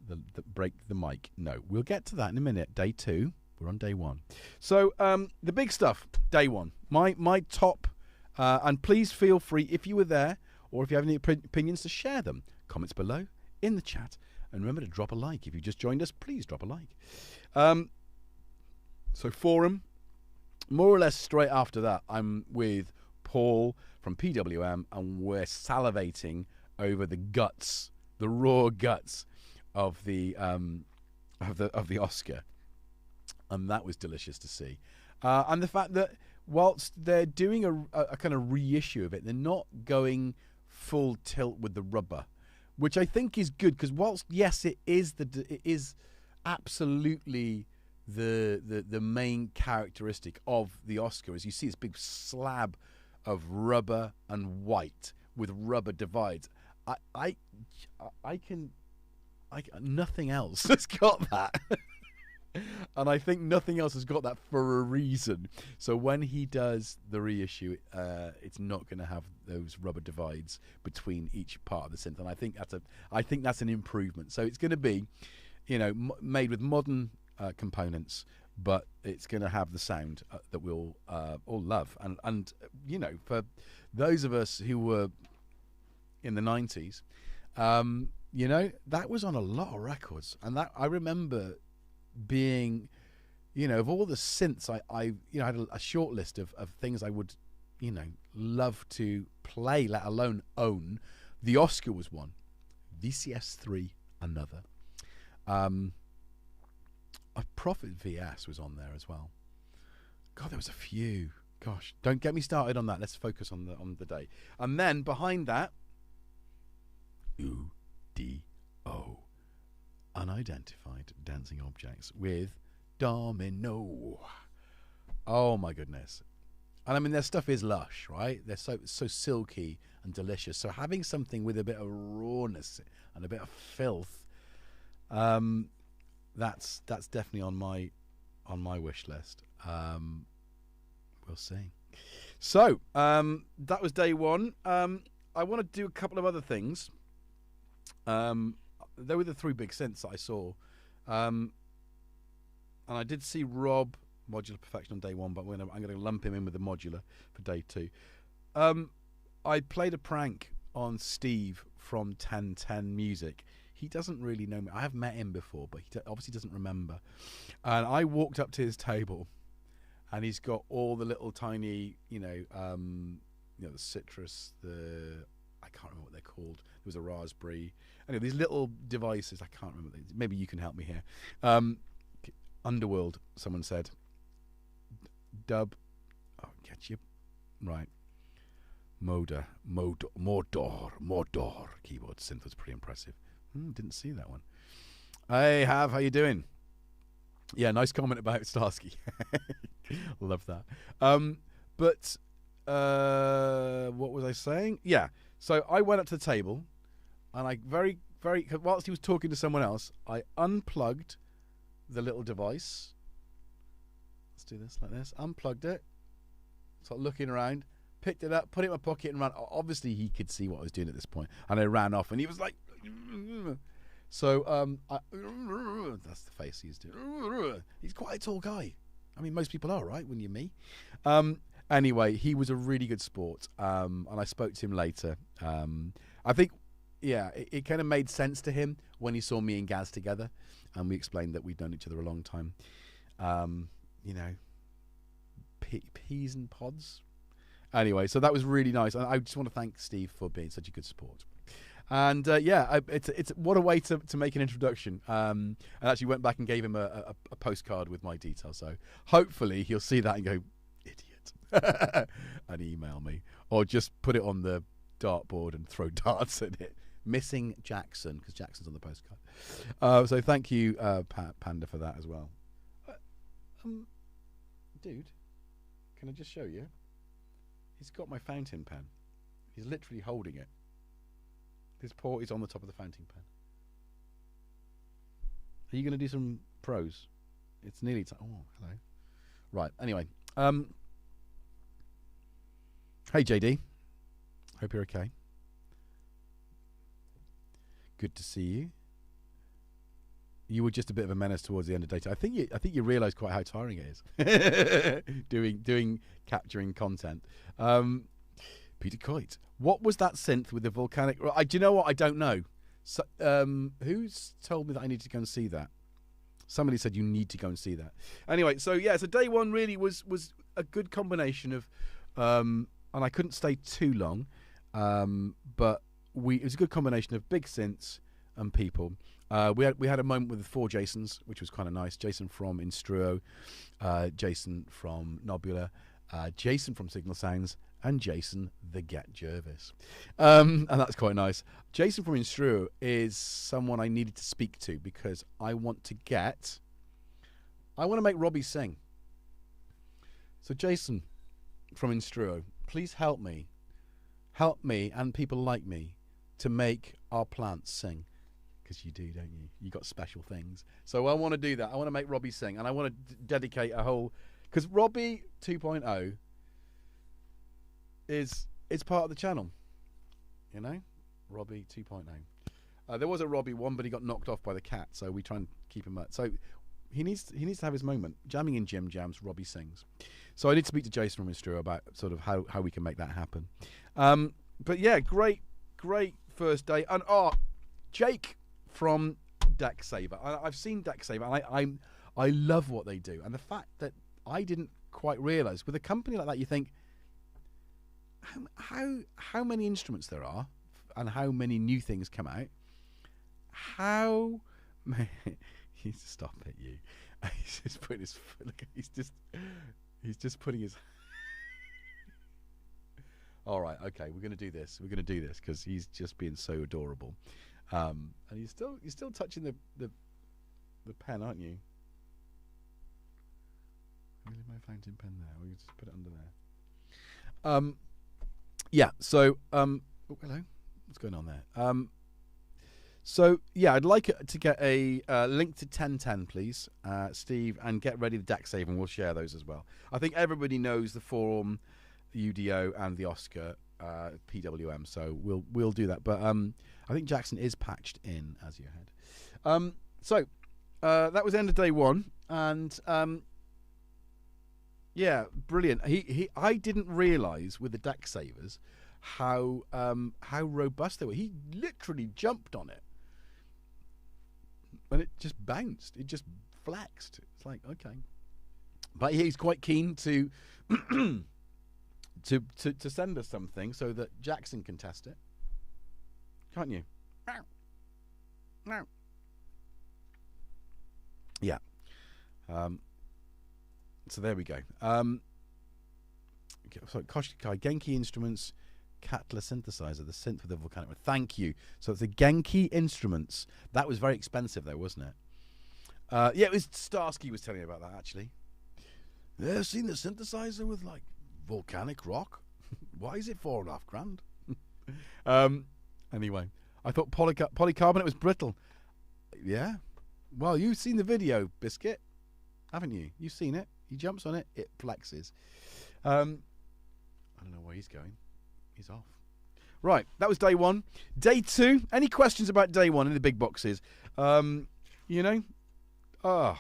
the mic. No, we'll get to that in a minute. Day 2. We're on day 1. So the big stuff. Day 1. My top. And please feel free, if you were there or if you have any opinions, to share them. Comments below in the chat. And remember to drop a like. If you just joined us, please drop a like. So forum, more or less straight after that, I'm with Paul from PWM, and we're salivating over the guts, the raw guts of the Oscar, and that was delicious to see. And the fact that whilst they're doing a kind of reissue of it, they're not going full tilt with the rubber, which I think is good, because whilst yes, it is absolutely the main characteristic of the Oscar, as you see this big slab of rubber and white with rubber divides. Nothing else has got that. And I think nothing else has got that for a reason. So when he does the reissue, it's not going to have those rubber divides between each part of the synth, and I think that's an improvement. So it's going to be, you know, made with modern components, but it's going to have the sound that we'll all love. And you know, for those of us who were in the 90s, you know, that was on a lot of records, and that I remember being, you know, of all the synths, I you know, had a short list of things I would, you know, love to play, let alone own. The Oscar was one. VCS3 another. A Prophet VS was on there as well. God, there was a few. Gosh, don't get me started on that. Let's focus on the day. And then behind that, UDO, unidentified dancing objects with Domino. Oh my goodness. And I mean, their stuff is lush, right? They're so silky and delicious. So having something with a bit of rawness and a bit of filth, that's definitely on my wish list. We'll see. So that was day 1. I want to do a couple of other things. They were the 3 big synths that I saw, and I did see Rob Modular Perfection on day 1, but I'm going to lump him in with the Modular for day 2. I played a prank on Steve from 1010 Music. He doesn't really know me. I have met him before, but he obviously doesn't remember. And I walked up to his table, and he's got all the little tiny, you know, the citrus, I can't remember what they're called. There was a raspberry. Anyway, these little devices, I can't remember. Maybe you can help me here. Underworld, someone said. Dub. Oh, get you. Right. Mordor. Keyboard synth was pretty impressive. Didn't see that one. Hey, how you doing? Yeah, nice comment about Starsky. Love that. But what was I saying? Yeah. So I went up to the table, and I whilst he was talking to someone else, I unplugged the little device. Let's do this like this. Unplugged it. Started looking around, picked it up, put it in my pocket, and ran. Obviously, he could see what I was doing at this point, and I ran off, and he was like, so that's the face he's doing. He's quite a tall guy. I mean, most people are, right, when you're me. Anyway, he was a really good sport, and I spoke to him later. I think it kind of made sense to him when he saw me and Gaz together, and we explained that we'd known each other a long time. You know, peas and pods. Anyway, so that was really nice. I just want to thank Steve for being such a good support. And it's what a way to make an introduction. And actually went back and gave him a postcard with my details. So hopefully he'll see that and go, idiot, and email me, or just put it on the dartboard and throw darts at it. Missing Jackson, because Jackson's on the postcard. So thank you, Panda, for that as well. Dude, can I just show you? He's got my fountain pen. He's literally holding it. His paw is on the top of the fountain pen. Are you going to do some pros? It's nearly time. Oh, hello. Right, anyway. Hey, JD. Hope you're okay. Good to see you. You were just a bit of a menace towards the end of data. I think you realise quite how tiring it is capturing content. Peter Coit, what was that synth with the volcanic? Do you know what? I don't know. So, who's told me that I need to go and see that? Somebody said you need to go and see that. Anyway, so yeah, so day one really was a good combination of, and I couldn't stay too long, but it was a good combination of big synths and people. We had a moment with the 4 Jasons, which was kind of nice. Jason from Instruo, Jason from Nobula, Jason from Signal Sounds, and Jason the GetJervis. And that's quite nice. Jason from Instruo is someone I needed to speak to because I want to make Robbie sing. So Jason from Instruo, please help me and people like me to make our plants sing. Because you do, don't you? You got special things. So I want to do that. I want to make Robbie sing, and I want to dedicate a whole, because Robbie 2.0 is part of the channel. You know, Robbie 2.0. There was a Robbie 1, but he got knocked off by the cat. So we try and keep him up. So he needs to have his moment. Jamming in Gym Jams, Robbie sings. So I need to speak to Jason from Instru about sort of how we can make that happen. But yeah, great first day. And Jake from Deck Saver. I've seen Deck Saver, and I love what they do. And the fact that I didn't quite realise, with a company like that, you think how many instruments there are, and how many new things come out. Stop it, you. He's just putting his look. He's just putting his. All right, okay, we're going to do this. We're going to do this because he's just being so adorable. And you're still touching the pen, aren't you? Really, my fountain pen there. We'll just put it under there. Yeah. So, oh, hello. What's going on there? So yeah, I'd like to get a link to 1010, please, Steve, and get ready the DAC save, and we'll share those as well. I think everybody knows the forum, the UDO, and the Oscar PWM, so we'll do that. But I think Jackson is patched in as you head. So that was the end of day one, and yeah, brilliant. I didn't realise with the DAC savers how robust they were. He literally jumped on it, and it just bounced. It just flexed. It's like, okay, but he's quite keen to to send us something so that Jackson can test it. Can't you? No. Yeah. So there we go. So Koshkai, Genki Instruments, Katla synthesizer, the synth with the volcanic. Thank you. So it's the Genki Instruments. That was very expensive though, wasn't it? Yeah, it was Starsky was telling me about that actually. Yeah, seen the synthesizer with like volcanic rock? Why is it $4.5 grand? Anyway, I thought polycarbonate was brittle. Yeah. Well, you've seen the video, Biscuit, haven't you? You've seen it. He jumps on it, it flexes. I don't know where he's going. He's off. Right, that was day one. Day two. Any questions about day one in the big boxes? You know? I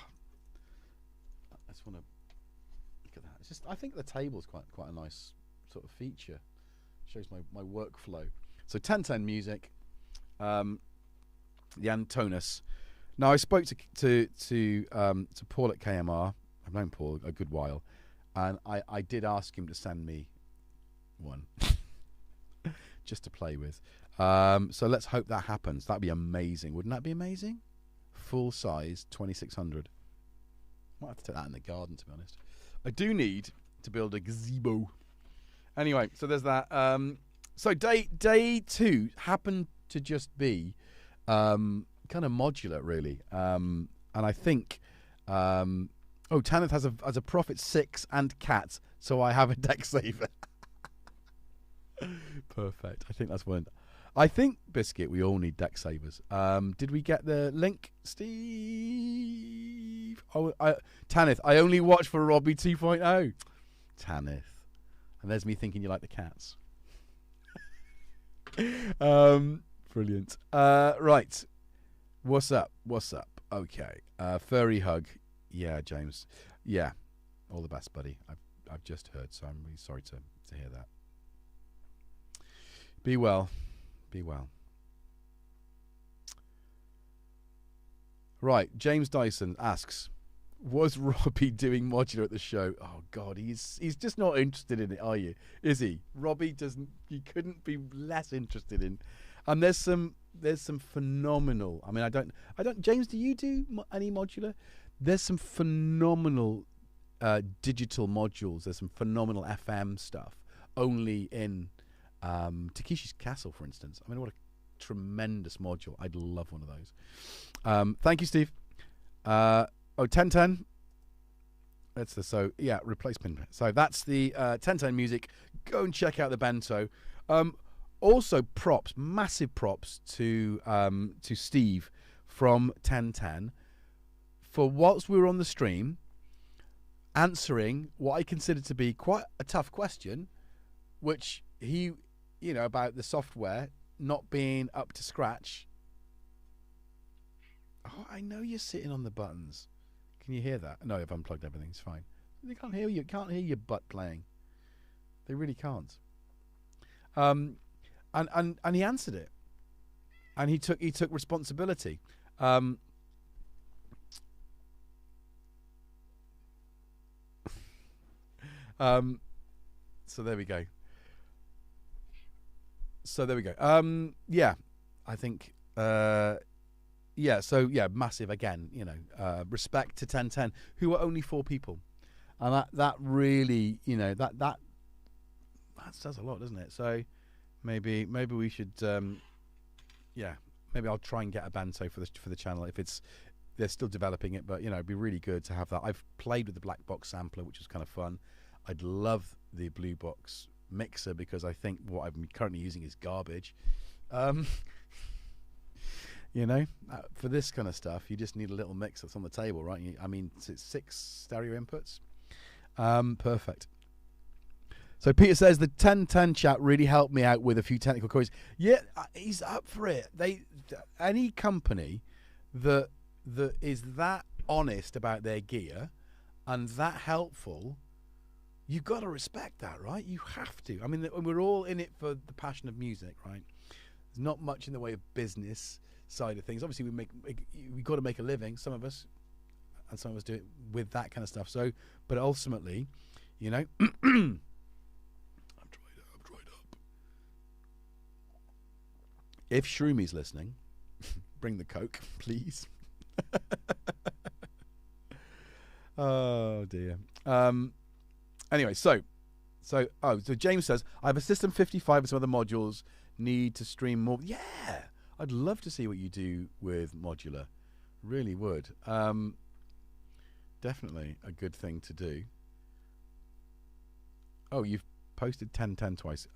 just want to look at that. It's just, I think the table's quite a nice sort of feature. Shows my workflow. So 1010 music. the Antonus. Now I spoke to Paul at KMR. I've known Paul a good while, and I did ask him to send me one just to play with. So let's hope that happens. That'd be amazing. Wouldn't that be amazing? Full size 2600. Might have to take that in the garden, to be honest. I do need to build a gazebo. Anyway, so there's that. So day 2 happened to just be kind of modular, really. And I think Tanith has a Prophet 6 and cat, so I have a deck saver. Perfect. I think that's one. I think, Biscuit, we all need deck savers. Did we get the link, Steve? Oh, Tanith, I only watch for Robbie 2.0. Tanith. And there's me thinking you like the cats. Brilliant. Right. What's up? Okay. Furry hug. Yeah, James. Yeah. All the best, buddy. I've just heard, so I'm really sorry to hear that. Be well. Right, James Dyson asks, was Robbie doing modular at the show? Oh God, he's just not interested in it, are you? Is he? Robbie doesn't. He couldn't be less interested in. And there's some phenomenal. I mean, I don't. James, do you do any modular? There's some phenomenal digital modules. There's some phenomenal FM stuff only in Takeshi's Castle, for instance. I mean, what a tremendous module. I'd love one of those. Thank you, Steve. 1010. That's the replace pin. So that's the 1010 music. Go and check out the bento. Also, props, massive props to Steve from 1010 for whilst we were on the stream answering what I consider to be quite a tough question, which he, about the software not being up to scratch. Oh, I know you're sitting on the buttons. Can you hear that? No, I've unplugged everything. It's fine. They can't hear you. Can't hear your butt playing. They really can't. And he answered it, and he took responsibility. So there we go. Yeah, I think. Massive again. Respect to 1010, who are only 4 people, and that really, that says a lot, doesn't it? So maybe we should, maybe I'll try and get a bento for the channel if they're still developing it, but it'd be really good to have that. I've played with the black box sampler, which was kind of fun. I'd love the blue box mixer because I think what I'm currently using is garbage. For this kind of stuff, you just need a little mix that's on the table, right? It's 6 stereo inputs. Perfect. So Peter says the 1010 chat really helped me out with a few technical queries. Yeah, he's up for it. Any company that is that honest about their gear and that helpful, you've got to respect that, right? You have to. I mean, we're all in it for the passion of music, right? There's not much in the way of business side of things. Obviously, we got to make a living. Some of us, and some of us do it with that kind of stuff. So, but ultimately, I'm dried up. If Shroomi's listening, bring the Coke, please. Oh dear. Anyway, so James says I have a System 55 and some other modules. Need to stream more. Yeah, I'd love to see what you do with modular. Really would. Definitely a good thing to do. Oh, you've posted 1010 twice.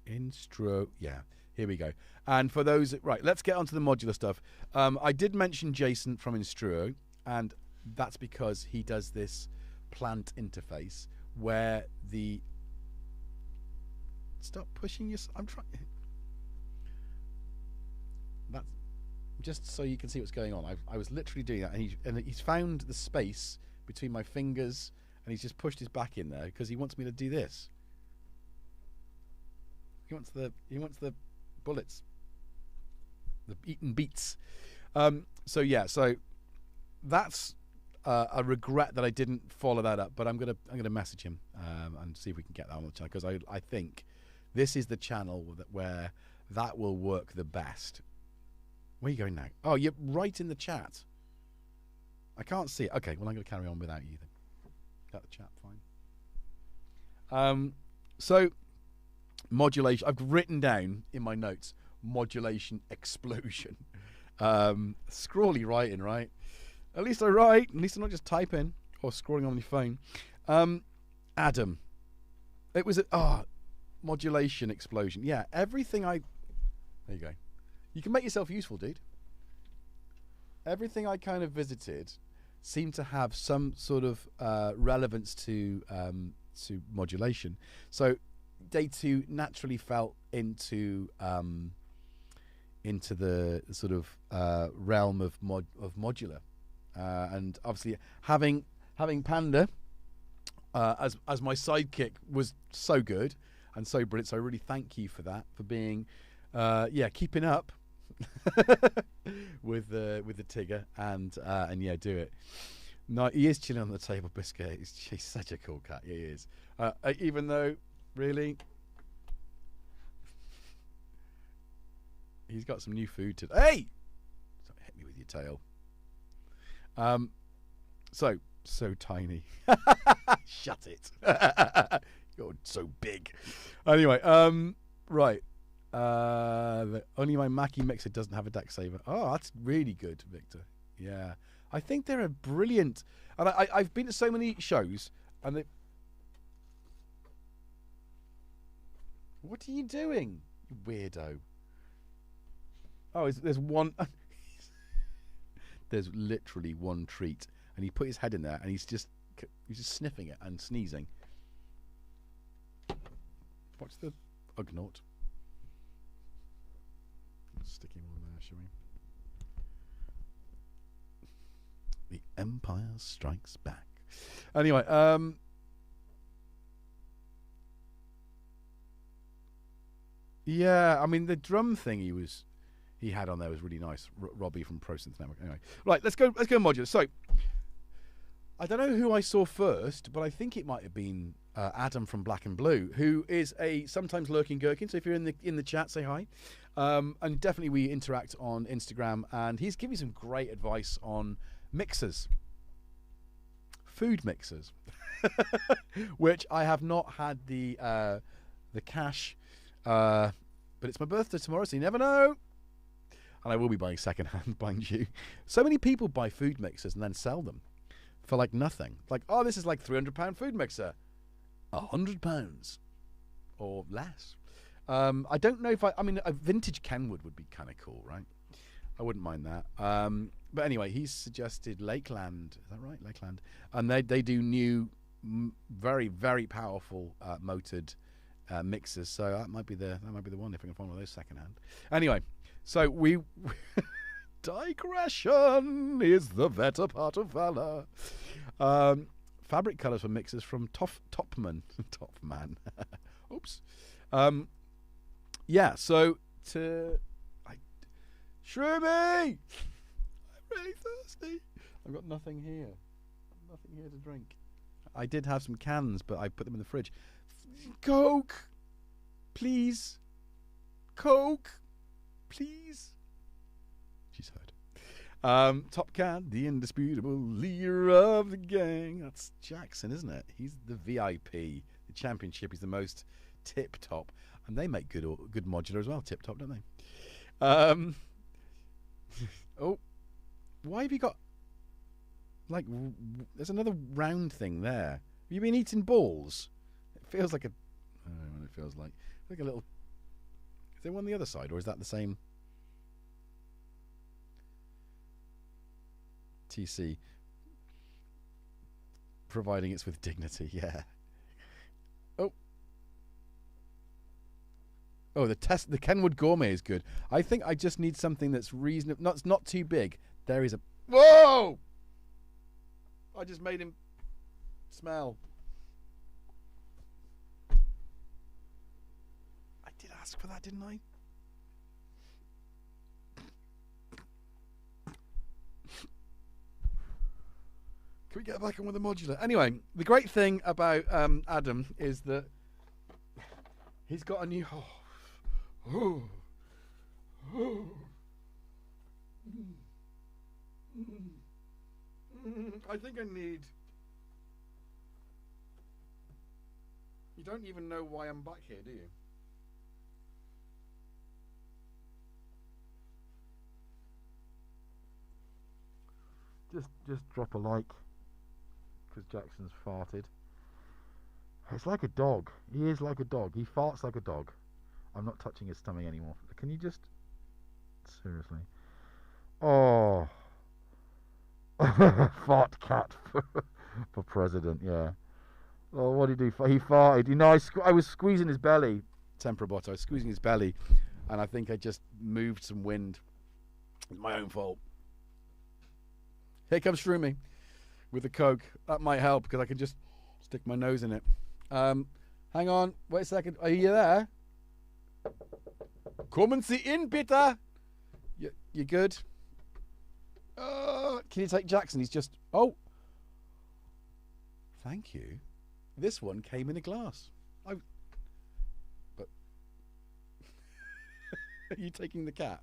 Instro. Yeah, here we go. And for those, right, let's get onto the modular stuff. I did mention Jason from Instruo, and that's because he does this plant interface where the... Stop pushing your... I'm trying... That's just so you can see what's going on. I was literally doing that, and he's found the space between my fingers, and he's just pushed his back in there because he wants me to do this. He wants the bullets the eaten beats. So that's a regret that I didn't follow that up. But I'm gonna message him and see if we can get that on the channel, because I think this is the channel where that will work the best. Where are you going now? Oh, you're right in the chat. I can't see it. Okay, well, I'm going to carry on without you then. Got the chat fine. So, modulation. I've written down in my notes, modulation explosion. Scrawly writing, right? At least I write. At least I'm not just typing or scrolling on my phone. ATEM. It was modulation explosion. Yeah, everything There you go. You can make yourself useful, dude. Everything I kind of visited seemed to have some sort of relevance to modulation. So day 2 naturally fell into the sort of realm of modular, and obviously having Panda as my sidekick was so good and so brilliant. So I really thank you for that, for being keeping up with the Tigger and do it. No, he is chilling on the table, Biscuit. He's such a cool cat. Yeah, he is. Even though, really, he's got some new food to. Hey, hit me with your tail. So tiny. Shut it. You're so big. Anyway, right. Only my Mackie mixer doesn't have a DAC saver. Oh, that's really good, Victor. Yeah, I think they're a brilliant. And I've been to so many shows, and they. What are you doing, you weirdo? Oh, there's one. There's literally one treat, and he put his head in there, and he's just sniffing it and sneezing. Watch the Ugnaught. Stick him on there, shall we? The Empire Strikes Back. Anyway, yeah, I mean the drum thing he had on there was really nice. Robbie from Pro Synth Network. Anyway, right, let's go modular. So I don't know who I saw first, but I think it might have been Adam from Black and Blue, who is a sometimes lurking gherkin. So if you're in the chat, say hi. And definitely we interact on Instagram, and he's giving some great advice on mixers, food mixers, which I have not had the cash, but it's my birthday tomorrow, so you never know. And I will be buying secondhand, mind you. So many people buy food mixers and then sell them for like nothing. Like, oh, this is like £300 food mixer, £100 or less. I don't know if I mean, a vintage Kenwood would be kind of cool, right? I wouldn't mind that. But anyway, he's suggested Lakeland. Is that right? Lakeland. And they do new, very, very powerful motored mixers. So that might be the one if I can find one of those secondhand. Anyway, so we digression is the better part of valor. Fabric colors for mixers from Topman. Oops. Yeah, so Shroomy! I'm really thirsty. I've got nothing here. Nothing here to drink. I did have some cans, but I put them in the fridge. Coke! Please. Coke! Please. She's heard. Top Can, the indisputable leader of the gang. That's Jackson, isn't it? He's the VIP. The championship. He's the most tip-top. And they make good modular as well, tip-top, don't they? Oh, why have you got, like, there's another round thing there. Have you been eating balls? It feels like I don't know what it feels like. Like a little, is there one on the other side, or is that the same? TC, providing it's with dignity, yeah. Oh, the Kenwood Gourmet is good. I think I just need something that's reasonable, not too big. There is a... Whoa! I just made him smell. I did ask for that, didn't I? Can we get back on with the modular? Anyway, the great thing about Adam is that he's got a new... I think I need... You don't even know why I'm back here, do you? Just drop a like, because Jackson's farted. It's like a dog. He is like a dog. He farts like a dog. I'm not touching his stomach anymore. Can you just... Seriously. Oh. Fart cat for president, yeah. Oh, what did he do? He farted. You know, I was squeezing his belly. Temperabot, I was squeezing his belly, and I think I just moved some wind. It's my own fault. Here comes Shroomy with the Coke. That might help, because I can just stick my nose in it. Hang on. Wait a second. Are you there? Kommen Sie in, bitte. You good? Can you take Jackson? He's just... Oh. Thank you. This one came in a glass. But... Are you taking the cat?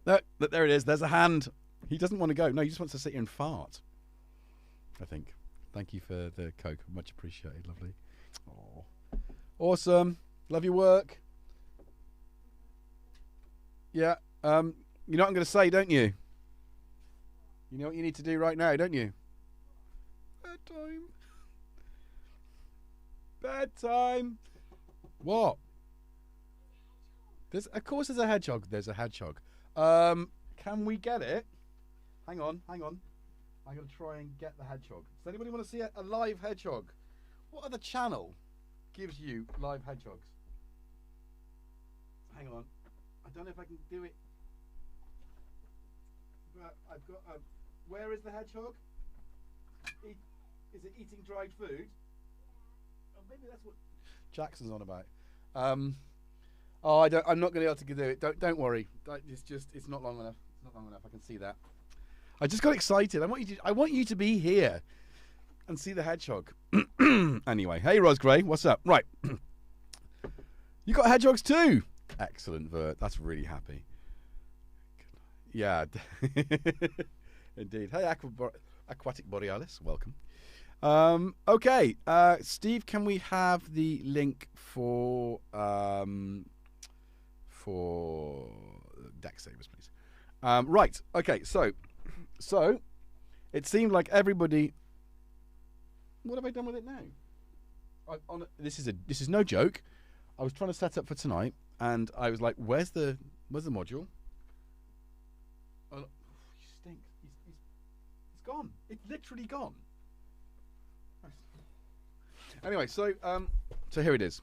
Look, there it is. There's a hand. He doesn't want to go. No, he just wants to sit here and fart. I think. Thank you for the Coke. Much appreciated. Lovely. Aww. Awesome. Love your work. Yeah. You know what I'm going to say, don't you? You know what you need to do right now, don't you? Bedtime. Bedtime. What? Of course there's a hedgehog. There's a hedgehog. Can we get it? Hang on. I'm going to try and get the hedgehog. Does anybody want to see a live hedgehog? What other channel gives you live hedgehogs? Hang on. I don't know if I can do it. But I've got a... Where is the hedgehog? Is it eating dried food? Oh, maybe that's what Jackson's on about. Oh, I'm not going to be able to do it. Don't worry. It's not long enough. It's not long enough. I can see that. I just got excited. I want you to be here and see the hedgehog. Anyway, hey Ros Gray, what's up? Right. You got hedgehogs too. Excellent, Vert. That's really happy. Yeah. Indeed. Hey, Aquatic Borealis, welcome. Okay, Steve, can we have the link for deck savers, please? Right. Okay. So it seemed like everybody. What have I done with it now? This is no joke. I was trying to set up for tonight, and I was like, "Where's the module?" Oh, you stink. It's gone. It's literally gone. Anyway, so here it is.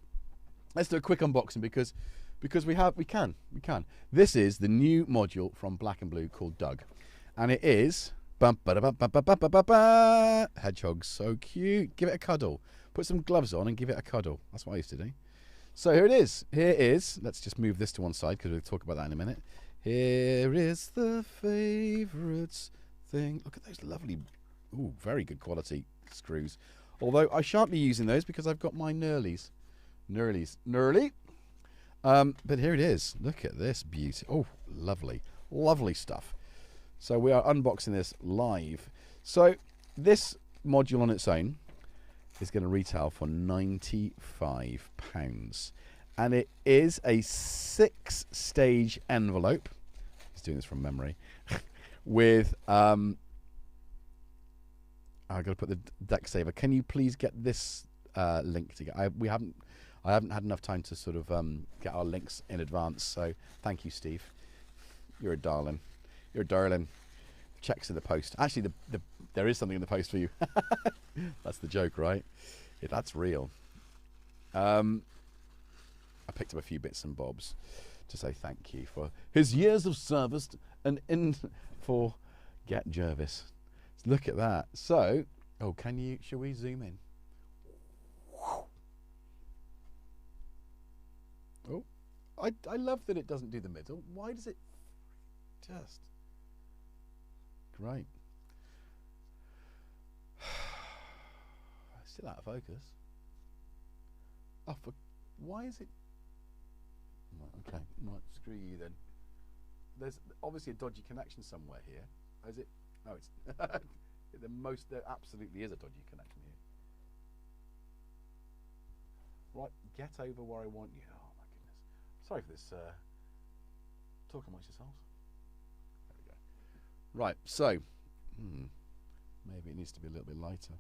Let's do a quick unboxing because we can. This is the new module from Black and Blue called Doug, and it is hedgehogs. So cute. Give it a cuddle. Put some gloves on and give it a cuddle. That's what I used to do. So here it is. Here is. Let's just move this to one side because we'll talk about that in a minute. Here is the favourites thing. Look at those lovely, very good quality screws. Although I shan't be using those because I've got my knurlies. Knurly. But here it is. Look at this beauty. Oh, lovely. Lovely stuff. So we are unboxing this live. So this module on its own is going to retail for £95. And it is a 6-stage envelope. He's doing this from memory. With... I've got to put the deck saver. Can you please get this link together? I haven't had enough time to sort of get our links in advance. So thank you, Steve. You're a darling. You're a darling. Checks in the post. Actually, there is something in the post for you. That's the joke, right? Yeah, that's real. I picked up a few bits and bobs to say thank you for his years of service and for GetJervis. Look at that. So, shall we zoom in? Oh, I love that it doesn't do the middle. Why does it just... Great. Still out of focus. Oh, why is it? Okay, right, screw you then. There's obviously a dodgy connection somewhere here. Is it? No, it's there absolutely is a dodgy connection here. Right, get over where I want you. Oh my goodness. Sorry for this. Talk amongst yourselves. There we go. Right, so maybe it needs to be a little bit lighter.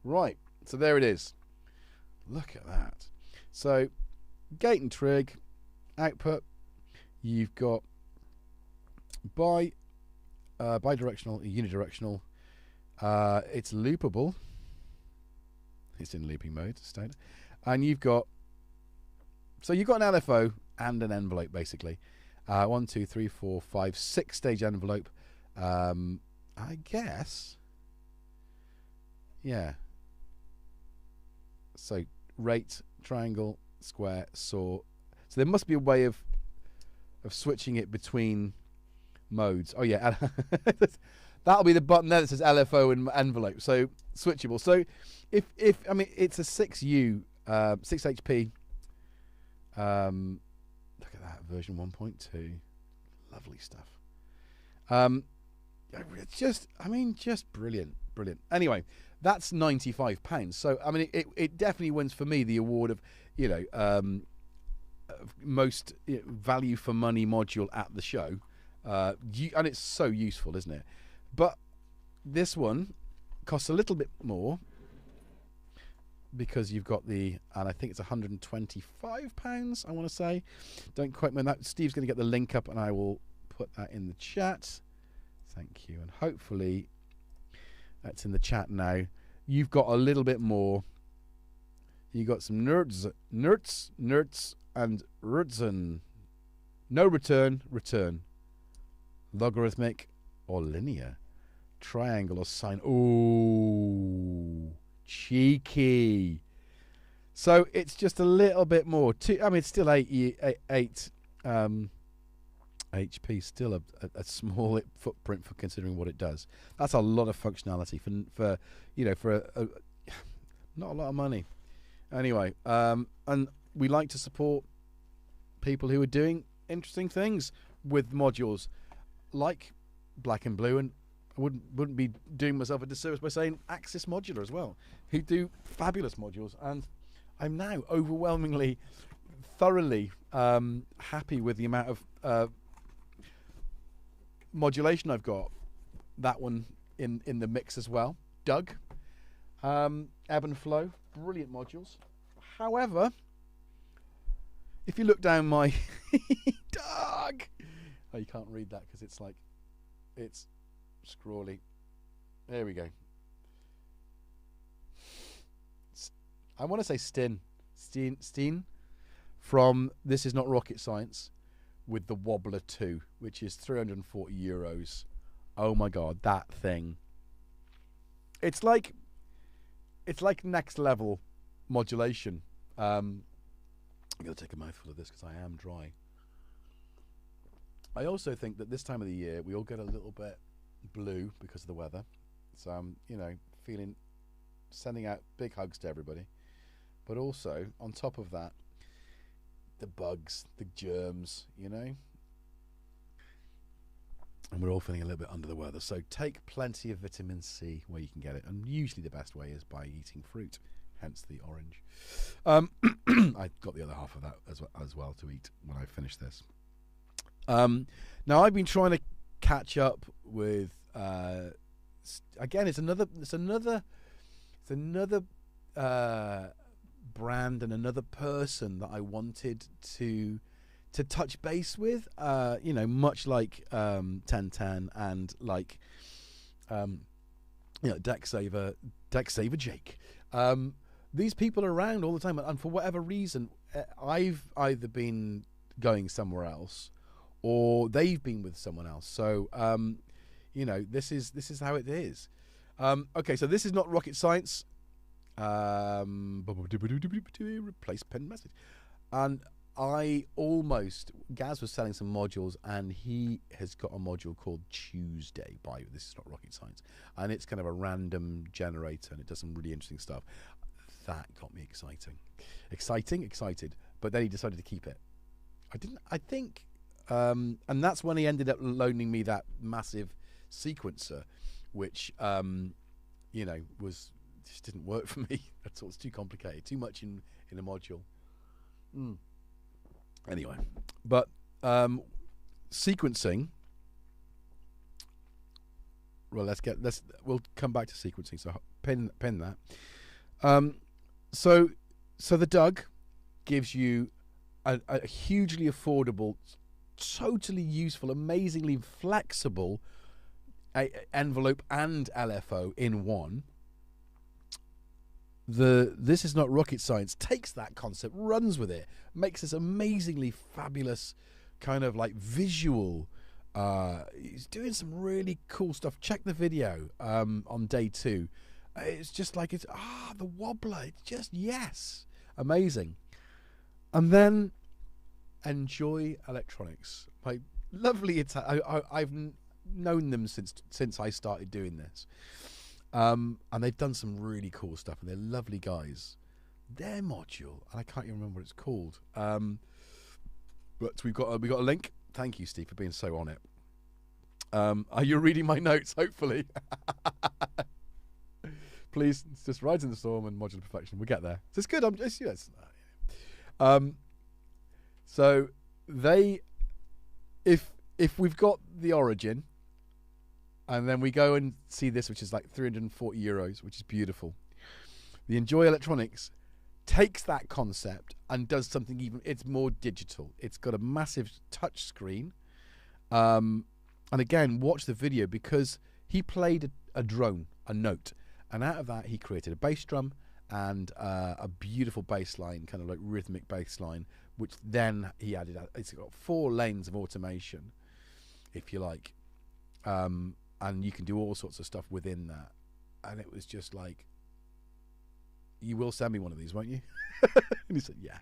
Right, so there it is. Look at that. So, gate and trig, output. You've got bidirectional, unidirectional. It's loopable. It's in looping mode, state. And you've got, so you've got an LFO and an envelope basically. 1, 2, 3, 4, 5, 6 stage envelope. I guess. Yeah. So rate, triangle, square, saw. So there must be a way of switching it between modes. Oh yeah, that'll be the button there that says LFO and envelope. So switchable. So if I mean it's a 6U 6 HP. Look at that, version 1.2. Lovely stuff. It's just, I mean, just brilliant. Anyway, that's £95. So I mean, it definitely wins for me the award of, you know, most value for money module at the show. And it's so useful, isn't it? But this one costs a little bit more because you've got the, and I think it's £125, I want to say. Don't quote me on that. Steve's going to get the link up and I will put that in the chat. Thank you. And hopefully that's in the chat now. You've got a little bit more. You got some nerds, and rudzen. No return. Logarithmic or linear. Triangle or sine. Ooh, cheeky. So it's just a little bit more. I mean, it's still 8 HP, still a small footprint for considering what it does. That's a lot of functionality for you know, for not a lot of money. Anyway, and we like to support people who are doing interesting things with modules like Black and Blue, and I wouldn't be doing myself a disservice by saying Axis Modular as well, who do fabulous modules. And I'm now overwhelmingly, thoroughly happy with the amount of modulation I've got. That one in the mix as well. Doug, Ebb and Flow, brilliant modules. However, if you look down my Doug, oh, you can't read that because it's scrawly. There we go. I want to say Steen from This Is Not Rocket Science with the Wobbler 2, which is €340. Oh my god, that thing. It's like next level modulation. I'm going to take a mouthful of this because I am dry. I also think that this time of the year we all get a little bit blue because of the weather. So I'm, you know, sending out big hugs to everybody. But also, on top of that, the bugs, the germs, you know. And we're all feeling a little bit under the weather. So take plenty of vitamin C where you can get it. And usually the best way is by eating fruit, hence the orange. I've got the other half of that as well to eat when I finish this. Now I've been trying to catch up with again, it's another brand and another person that I wanted to touch base with, you know, much like 1010 and like you know, Decksaver Jake. These people are around all the time, and for whatever reason I've either been going somewhere else or they've been with someone else. So you know, this is how it is. Okay, so this is not rocket science. Replace pen message. And Gaz was selling some modules, and he has got a module called Tuesday by, this is not rocket science, and it's kind of a random generator, and it does some really interesting stuff. That got me excited, but then he decided to keep it. And that's when he ended up loaning me that massive sequencer, which, just didn't work for me. That's all. It's too complicated, too much in a module. Anyway, but sequencing. Well, we'll come back to sequencing. So pin that. So the Doug gives you a hugely affordable, totally useful, amazingly flexible envelope and LFO in one. This is not rocket science takes that concept, runs with it, makes this amazingly fabulous kind of like visual. He's doing some really cool stuff. Check the video on day 2. It's just like the wobbler. It's just amazing. And then Enjoy Electronics, my lovely I've known them since I started doing this. And they've done some really cool stuff, and they're lovely guys. Their module, and I can't even remember what it's called. But we got a link. Thank you, Steve, for being so on it. Are you reading my notes? Hopefully. Please, it's just Rides in the Storm and Modular Perfection. We'll get there. So it's good. So if we've got the Origin, and then we go and see this, which is like €340, which is beautiful. The Enjoy Electronics takes that concept and does something it's more digital. It's got a massive touch screen. And again, watch the video, because he played a drone, a note. And out of that, he created a bass drum and a beautiful bass line, kind of like rhythmic bass line, which then he added. It's got 4 lanes of automation, if you like. And you can do all sorts of stuff within that. And it was just like, you will send me one of these, won't you? And he said, yeah.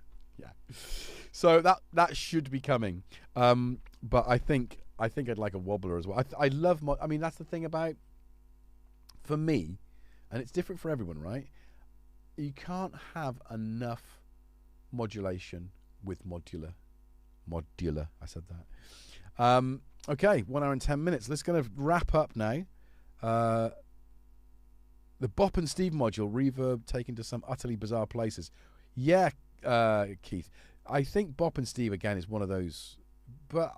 So that should be coming. But I think I'd like a wobbler as well. I love, that's the thing about, for me, and it's different for everyone, right? You can't have enough modulation with modular. I said that. Okay, 1 hour and 10 minutes. Let's kind of wrap up now. The Bop and Steve module, reverb taken to some utterly bizarre places. Yeah, Keith. I think Bop and Steve, again, is one of those. But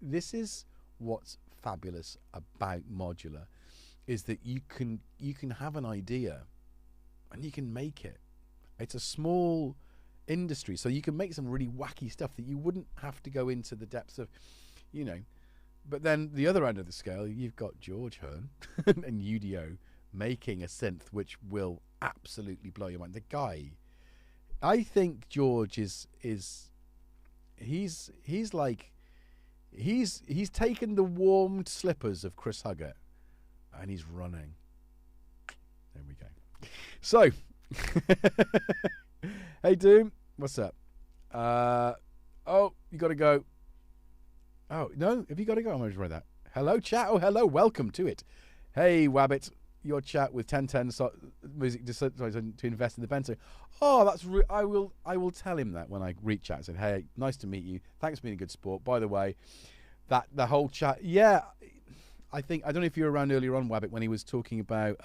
this is what's fabulous about modular, is that you can have an idea and you can make it. It's a small industry, so you can make some really wacky stuff that you wouldn't have to go into the depths of, But then the other end of the scale, you've got George Hearn and UDO making a synth which will absolutely blow your mind. The guy, I think George he's taken the warmed slippers of Chris Huggett and he's running. There we go. So, hey Doom, what's up? Oh, you got to go. Oh, no, have you got to go? I'm going to read that. Hello, chat. Oh, hello. Welcome to it. Hey, Wabbit. Your chat with 1010 music to invest in the bento. Oh, that's I will tell him that when I reach out and say, hey, nice to meet you. Thanks for being a good sport. By the way, the whole chat. Yeah, I don't know if you were around earlier on, Wabbit, when he was talking about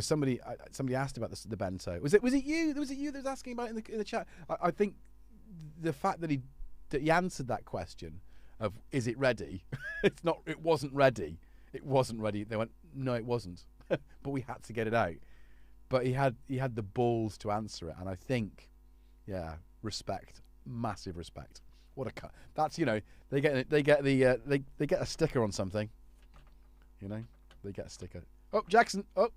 somebody asked about the bento. Was it you? Was it you that was asking about it in the chat? I think the fact that he answered that question of, is it ready? It wasn't ready. It wasn't ready. They went, no, it wasn't. But we had to get it out. But he had the balls to answer it, and I think, yeah, respect, massive respect. What a cut. That's, they get a sticker on something. They get a sticker. Oh, Jackson. Oh,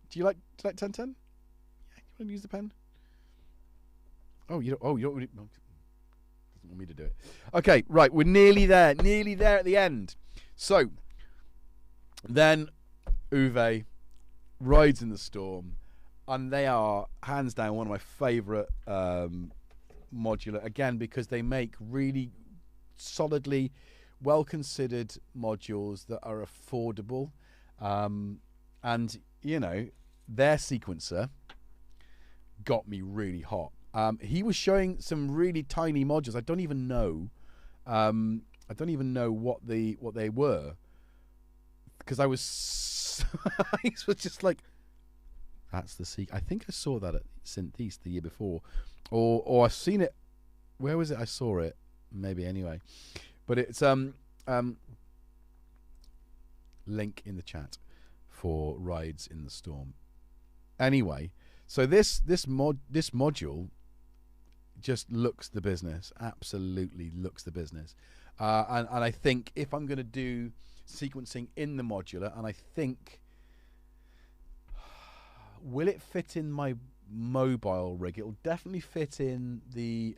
do you like 1010? Yeah, you want to use the pen? Oh, you don't. Oh, you don't. Really, no, doesn't want me to do it. Okay, right. We're nearly there. Nearly there at the end. So then, Uwe, Rides in the Storm, and they are hands down one of my favourite modular, again, because they make really solidly well-considered modules that are affordable. And, you know, their sequencer got me really hot. He was showing some really tiny modules. I don't even know what they were, because I was I was just like, that's the sequencer. I think I saw that at Synth East the year before, or I've seen it. Where was it? I saw it maybe anyway, but it's link in the chat for Rides in the Storm. Anyway, so this module just looks the business, absolutely looks the business. And I think if I'm going to do sequencing in the modular, and I think, will it fit in my mobile rig? It will definitely fit in the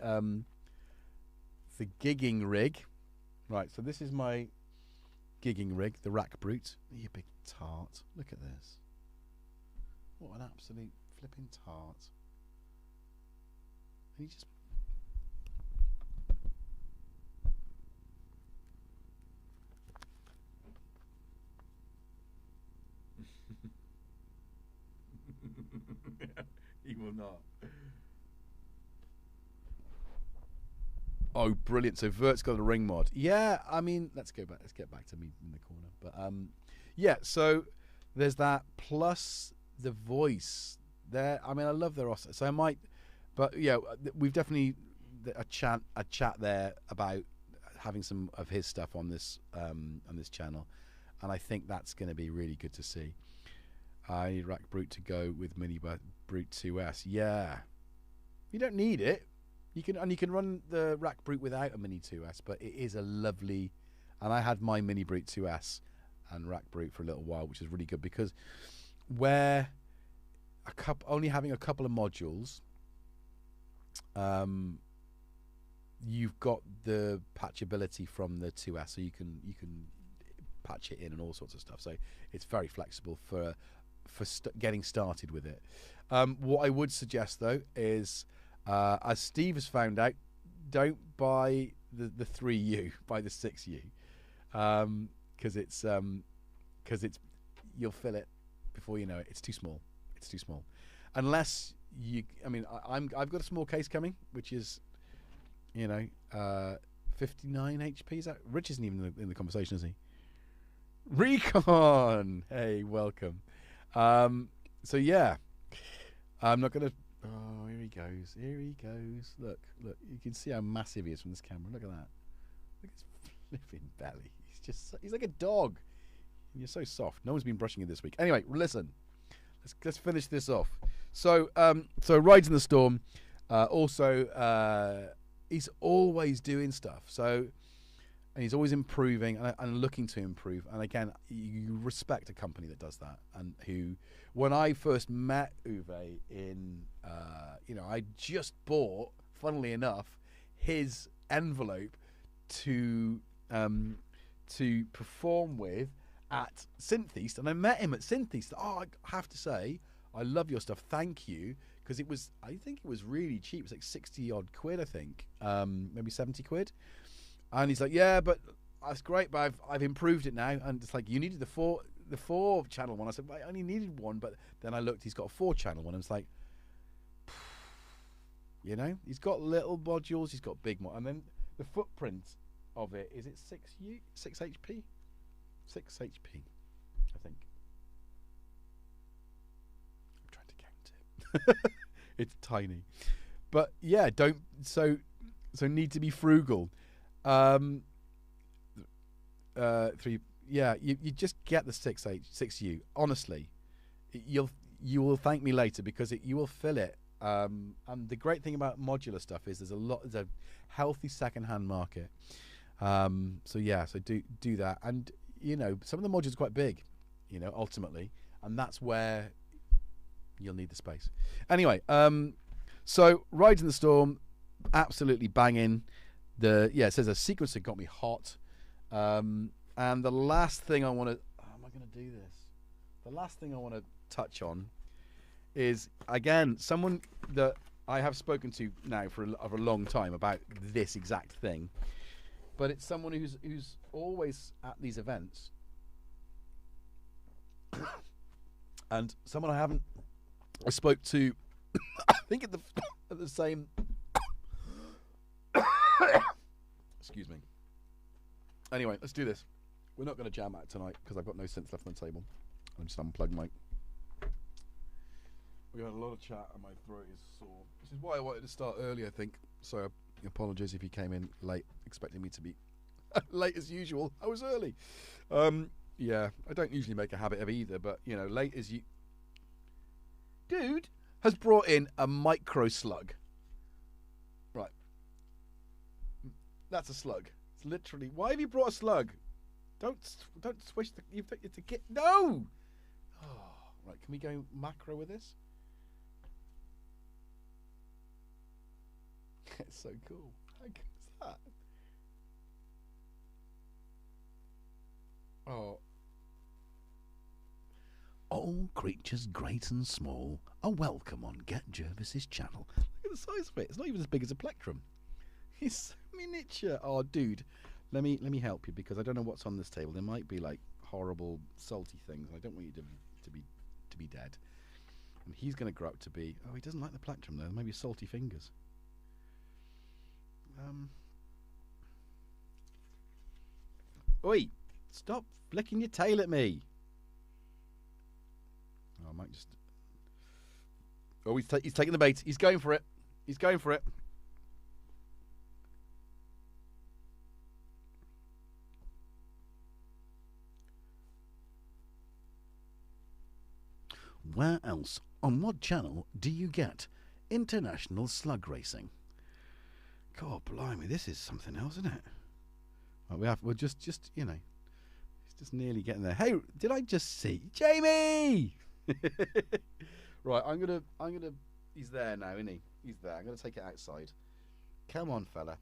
gigging rig. Right, so this is my gigging rig, the Rack Brute. You big tart. Look at this. What an absolute flipping tart. And he just... He will not. Oh, brilliant. So Vert's got a ring mod. Yeah, I mean, let's get back to me in the corner. But yeah, so there's that, plus the voice there. I mean, I love their Austin. So I might, but yeah, we've definitely a chat there about having some of his stuff on this channel, and I think that's going to be really good to see. I need Rack Brute to go with Mini Brute 2S. Yeah, you don't need it. You can run the Rack Brute without a Mini 2S, but it is a lovely. And I had my Mini Brute 2S and Rack Brute for a little while, which is really good, because where only having a couple of modules, you've got the patchability from the 2S, so you can patch it in and all sorts of stuff. So it's very flexible for getting started with it. What I would suggest though is, as Steve has found out, don't buy the 3U, buy the 6U, because it's you'll fill it before you know it. It's too small. It's too small. Unless you, I mean, I've got a small case coming, which is, you know, 59 HP. Is that Rich? Isn't even in the conversation, is he? Recon. Hey, welcome. So yeah, I'm not gonna. Oh, here he goes. Here he goes. Look. You can see how massive he is from this camera. Look at that. Look at his flipping belly. He's like a dog. You're so soft. No one's been brushing it this week. Anyway, listen. Let's finish this off. So Rides in the Storm. Also, he's always doing stuff. So, and he's always improving and looking to improve. And again, you respect a company that does that, and who, when I first met Uwe in, I just bought, funnily enough, his envelope to perform with at Synth East, and I met him at Synth East. Oh, I have to say, I love your stuff. Thank you, because I think it was really cheap. It was like 60 odd quid, I think, maybe 70 quid. And he's like, yeah, but that's great, but I've improved it now. And it's like, you needed the four channel one. I said, well, I only needed one, but then I looked, he's got a 4 channel one. And it's like, you know, he's got little modules, he's got big modules, and then the footprint of it, is it 6 HP? 6 HP, I think. I'm trying to count it. It's tiny, but yeah, so need to be frugal. 3, yeah, you just get the 6U. Honestly, you will thank me later, because you will fill it. And the great thing about modular stuff is there's a healthy second-hand market. So yeah, so do that. And you know, some of the modules are quite big, you know, ultimately, and that's where you'll need the space. Anyway, so Rides in the Storm, absolutely banging. It says a sequencer got me hot. And the last thing I want to, how am I going to do this? The last thing I want to touch on is, again, someone that I have spoken to now for a long time about this exact thing, but it's someone who's always at these events, and someone I spoke to, I think at the same. Excuse me. Anyway, let's do this. We're not going to jam out tonight because I've got no synths left on the table. I'm just unplugged my. We had a lot of chat and my throat is sore, which is why I wanted to start early, I think. So apologies if you came in late, expecting me to be late as usual. I was early. Yeah, I don't usually make a habit of either, but you know, late as you. Dude has brought in a micro slug. Right. That's a slug. It's literally. Why have you brought a slug? Don't swish the. It's a kit. No. Oh, right. Can we go macro with this? It's so cool. How good is that? Oh. All creatures great and small are welcome on GetJervis's channel. Look at the size of it. It's not even as big as a plectrum. It's so miniature. Oh, dude. Let me help you because I don't know what's on this table. There might be like horrible salty things. I don't want you to be dead. And he's going to grow up to be. Oh, he doesn't like the plectrum though. Maybe salty fingers. Oi! Stop flicking your tail at me. Oh, I might just. Oh, he's taking the bait. He's going for it. He's going for it. Where else, on what channel, do you get international slug racing? God blimey, this is something else, isn't it? Right, we're just you know, it's just nearly getting there. Hey, did I just see Jamie? Right, I'm gonna. He's there now, isn't he? He's there. I'm gonna take it outside. Come on, fella.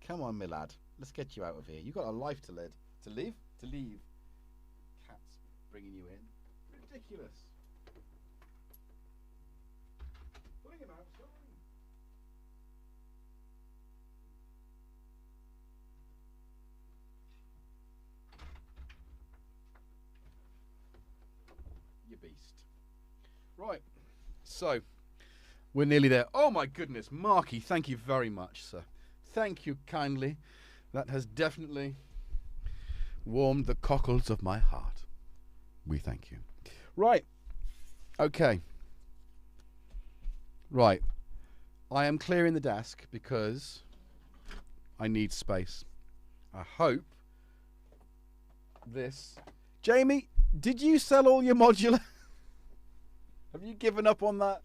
Come on, my lad. Let's get you out of here. You've got a life to lead. To leave. Cat's bringing you in. Ridiculous. Bring him outside. You beast. Right. So, we're nearly there. Oh my goodness, Marky, thank you very much, sir. Thank you kindly. That has definitely warmed the cockles of my heart. We thank you. Right. Okay. Right. I am clearing the desk because I need space. I hope this... Jamie, did you sell all your modular? Have you given up on that?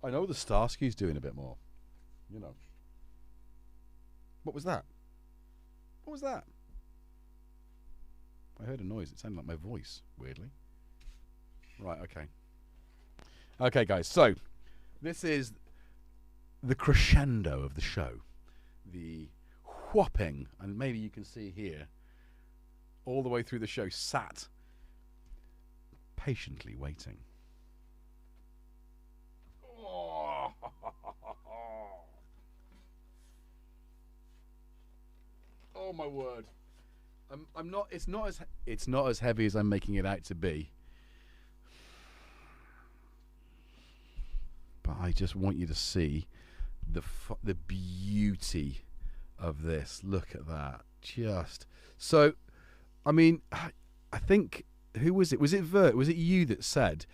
I know the Starsky's doing a bit more. You know. What was that? What was that? I heard a noise. It sounded like my voice, weirdly. Right, okay. Okay, guys. So, this is the crescendo of the show. The whopping, and maybe you can see here, all the way through the show, sat patiently waiting. Oh, oh my word! I'm not. It's not as heavy as I'm making it out to be. But I just want you to see the beauty of this. Look at that. Just so. I mean, I think, who was it? Was it Vert? Was it you that said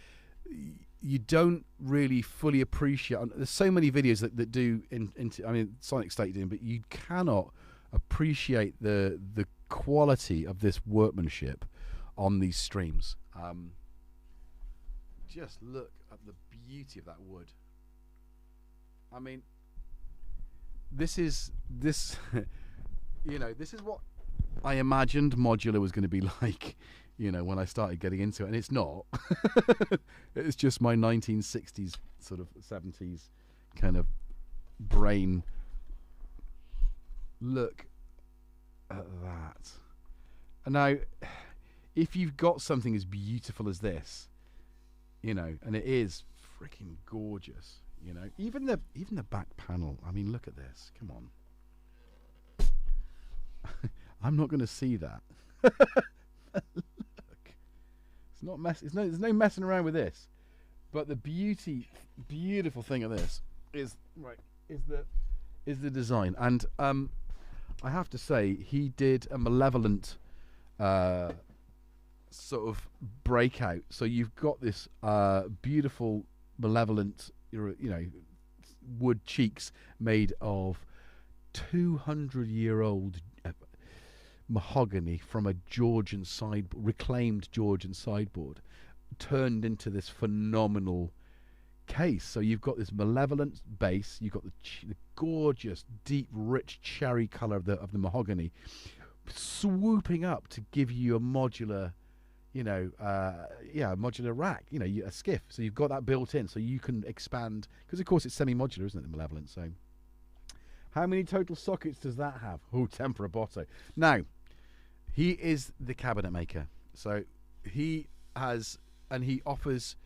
you don't really fully appreciate? There's so many videos that do into. I mean, Sonic State doing, but you cannot appreciate the quality of this workmanship on these streams. Just look at the beauty of that wood. I mean, this is you know, this is what I imagined modular was going to be like, you know, when I started getting into it, and it's not. It's just my 1960s, sort of 70s kind of brain. Look at that. And now, if you've got something as beautiful as this, you know, and it is freaking gorgeous, You know, even the back panel. I mean, look at this. Come on. I'm not going to see that. Look, it's not mess. There's no messing around with this. But the beautiful thing of this is the design, and I have to say he did a malevolent sort of breakout. So you've got this beautiful malevolent, wood cheeks made of 200-year-old mahogany from a Georgian reclaimed Georgian sideboard, turned into this phenomenal case. So you've got this malevolent base, you've got the gorgeous, deep, rich cherry colour of the mahogany, swooping up to give you a modular, modular rack, a skiff. So you've got that built in, so you can expand, because of course it's semi-modular, isn't it, the malevolent? So how many total sockets does that have? Oh, Tempera Botto. Now, he is the cabinet maker, so he has, and he offers,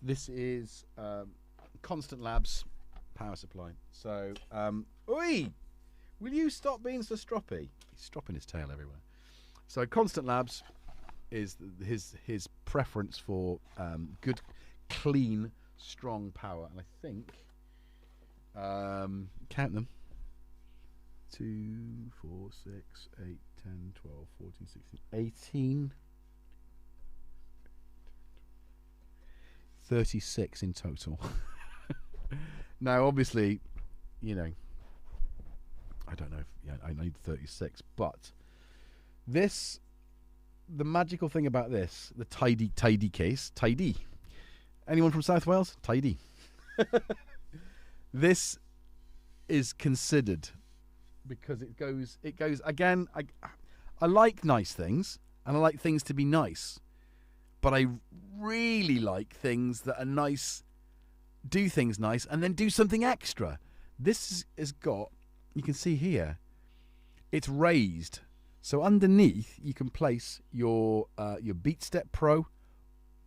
this is Constant Labs power supply. So, oi! Will you stop being so stroppy? He's stropping his tail everywhere. So Constant Labs is his preference for good, clean, strong power. And I think, count them, 2, 4, 6, 8, 10, 12, 14, 16, 18, 36 in total. Now, obviously, I don't know if I need 36, but this, the magical thing about this, the tidy case, tidy. Anyone from South Wales? Tidy. This is considered because it goes again. I like nice things, and I like things to be nice, but I really like things that are nice, do things nice, and then do something extra. This has got, you can see here, it's raised, so underneath you can place your Beat Step Pro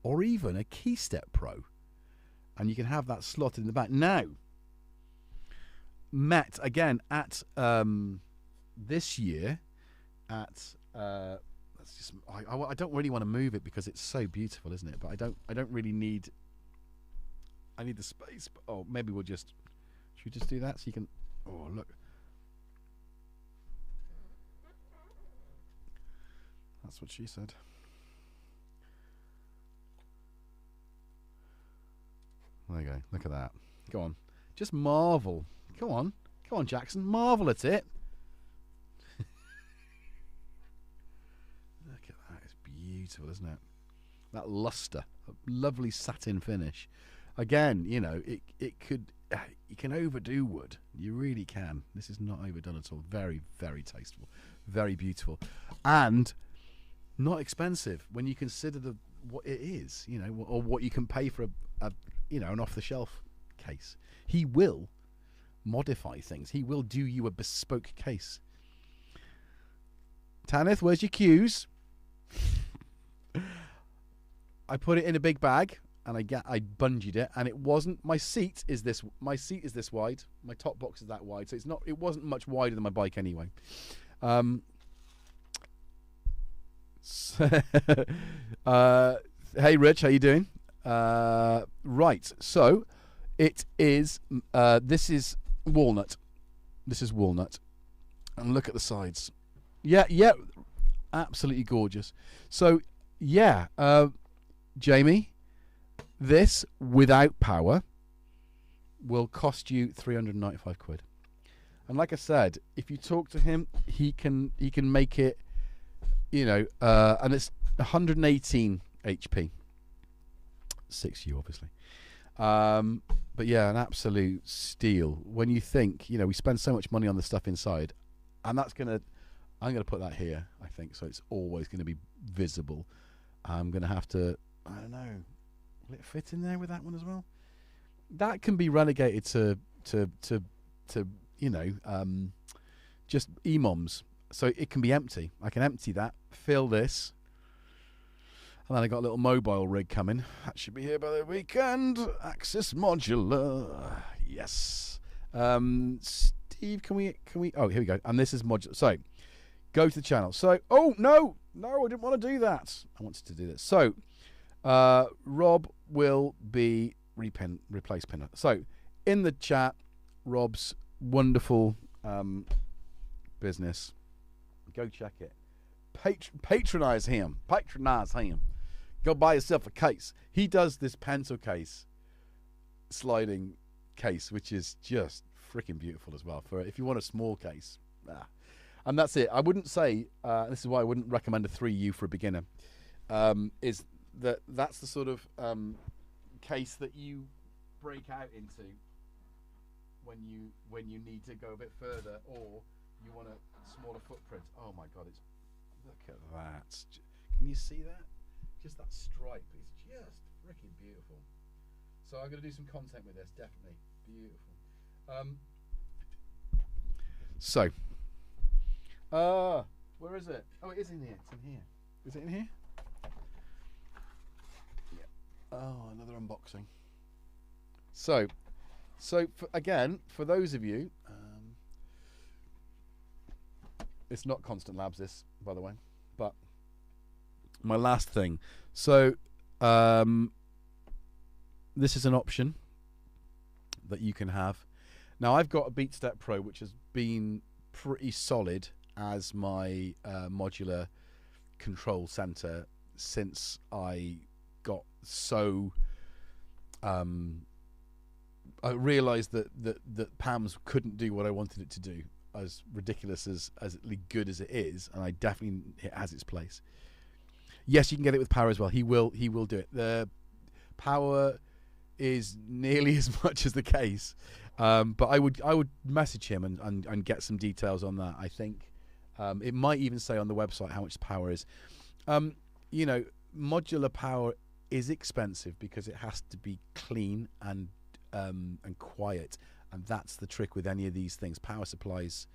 or even a Key Step Pro, and you can have that slotted in the back. Now, met again at this year at that's just I don't really want to move it because it's so beautiful, isn't it? But I don't really need. I need the space. But, oh, maybe we'll just. Should we just do that so you can? Oh, look. That's what she said. There you go. Look at that. Go on. Just marvel. Go on. Go on, Jackson. Marvel at it. Look at that. It's beautiful, isn't it? That luster. A lovely satin finish. Again, it could... You can overdo wood. You really can. This is not overdone at all. Very, very tasteful. Very beautiful. And not expensive when you consider what it is, or what you can pay for an off-the-shelf case. He will modify things. He will do you a bespoke case. Tanith, where's your cues? I put it in a big bag and I bungeed it, and it wasn't. My seat is this wide. My top box is that wide, so it wasn't much wider than my bike anyway. Hey Rich, how you doing? Right, so it is this is walnut. This is walnut. And look at the sides. Yeah, absolutely gorgeous. So yeah, Jamie, this without power will cost you 395 quid. And like I said, if you talk to him, he can make it, and it's 118 HP. 6U obviously. But yeah, an absolute steal. When you think, we spend so much money on the stuff inside, and I'm gonna put that here, I think, so it's always gonna be visible. I'm gonna have to, I don't know, will it fit in there with that one as well? That can be relegated to just EMOMs, so it can be empty. I can empty that, fill this, And then I got a little mobile rig coming. That should be here by the weekend. Axis Modular. Yes. Steve, can we? Oh, here we go. And this is modular. So, go to the channel. So, oh, no, I didn't want to do that. I wanted to do this. So, Rob will be replace pinner. So, in the chat, Rob's wonderful business. Go check it. Patronize him. Go buy yourself a case. He does this pencil case, sliding case, which is just freaking beautiful as well. For if you want a small case, and that's it. I wouldn't say this is why I wouldn't recommend a 3U for a beginner. Is that's the sort of case that you break out into when you need to go a bit further, or you want a smaller footprint. Oh my God, look at that. Can you see that? Just that stripe is just freaking beautiful. So I'm going to do some content with this, definitely. Beautiful. Where is it? Oh, it is in here. It's in here. Is it in here? Yeah. Oh, another unboxing. So for those of you, it's not Constant Labs, this, by the way, but my last thing. So this is an option that you can have. Now, I've got a BeatStep Pro, which has been pretty solid as my modular control center since I got so I realized that PAMS couldn't do what I wanted it to do, as ridiculous as good as it is, and it has its place. Yes, you can get it with power as well. He will do it. The power is nearly as much as the case, but I would message him and get some details on that. I think it might even say on the website how much power is. You know, modular power is expensive because it has to be clean and quiet, and that's the trick with any of these things. Power supplies,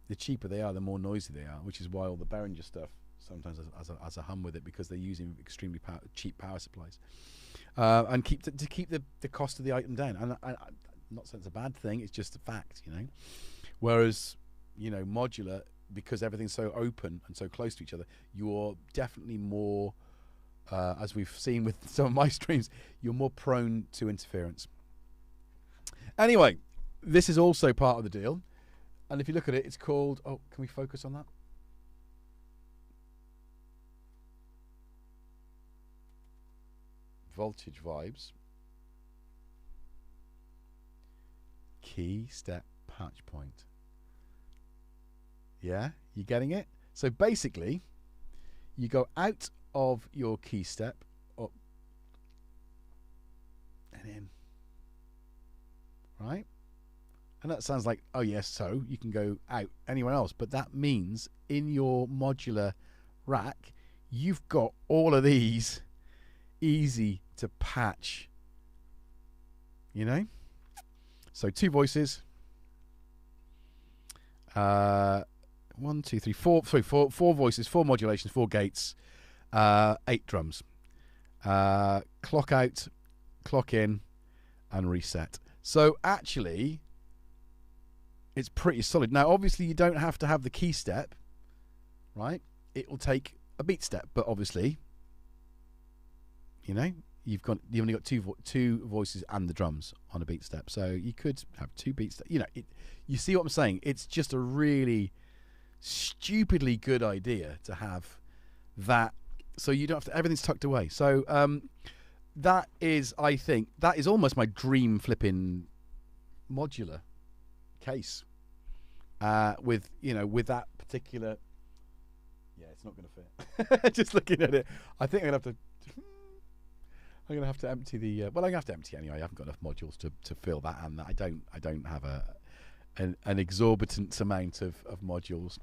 the cheaper they are, the more noisy they are, which is why all the Behringer stuff sometimes has a hum with it, because they're using extremely cheap power supplies, and keep the cost of the item down. And I'm not saying it's a bad thing, it's just a fact, you know. Whereas, you know, modular, because everything's so open and so close to each other, you're definitely more, as we've seen with some of my streams, you're more prone to interference. Anyway, this is also part of the deal, and if you look at it, it's called, oh, can we focus on that? Voltage Vibes Key Step Patch Point. Yeah, you getting it? So basically, you go out of your key step, up and in, right? And that sounds like, oh yes, so you can go out anywhere else, but that means in your modular rack, you've got all of these easy to patch, you know. So 2 voices, 1, 2, 3, 4, sorry, 4 voices, 4 modulations, 4 gates, 8 drums, clock out, clock in, and reset. So actually, it's pretty solid. Now, obviously, you don't have to have the key step, right? It will take a beat step, but obviously, you know, you've only got two voices and the drums on a beat step, so you could have 2 beat steps. You know, you see what I'm saying? It's just a really stupidly good idea to have that, so you don't have to, everything's tucked away. So that is, I think, that is almost my dream flipping modular case. With, you know, with that particular, yeah, it's not going to fit. Just looking at it, I think I'm going to have to empty the. Well, I'm going to have to empty anyway. I haven't got enough modules to fill that, and I don't have an exorbitant amount of modules,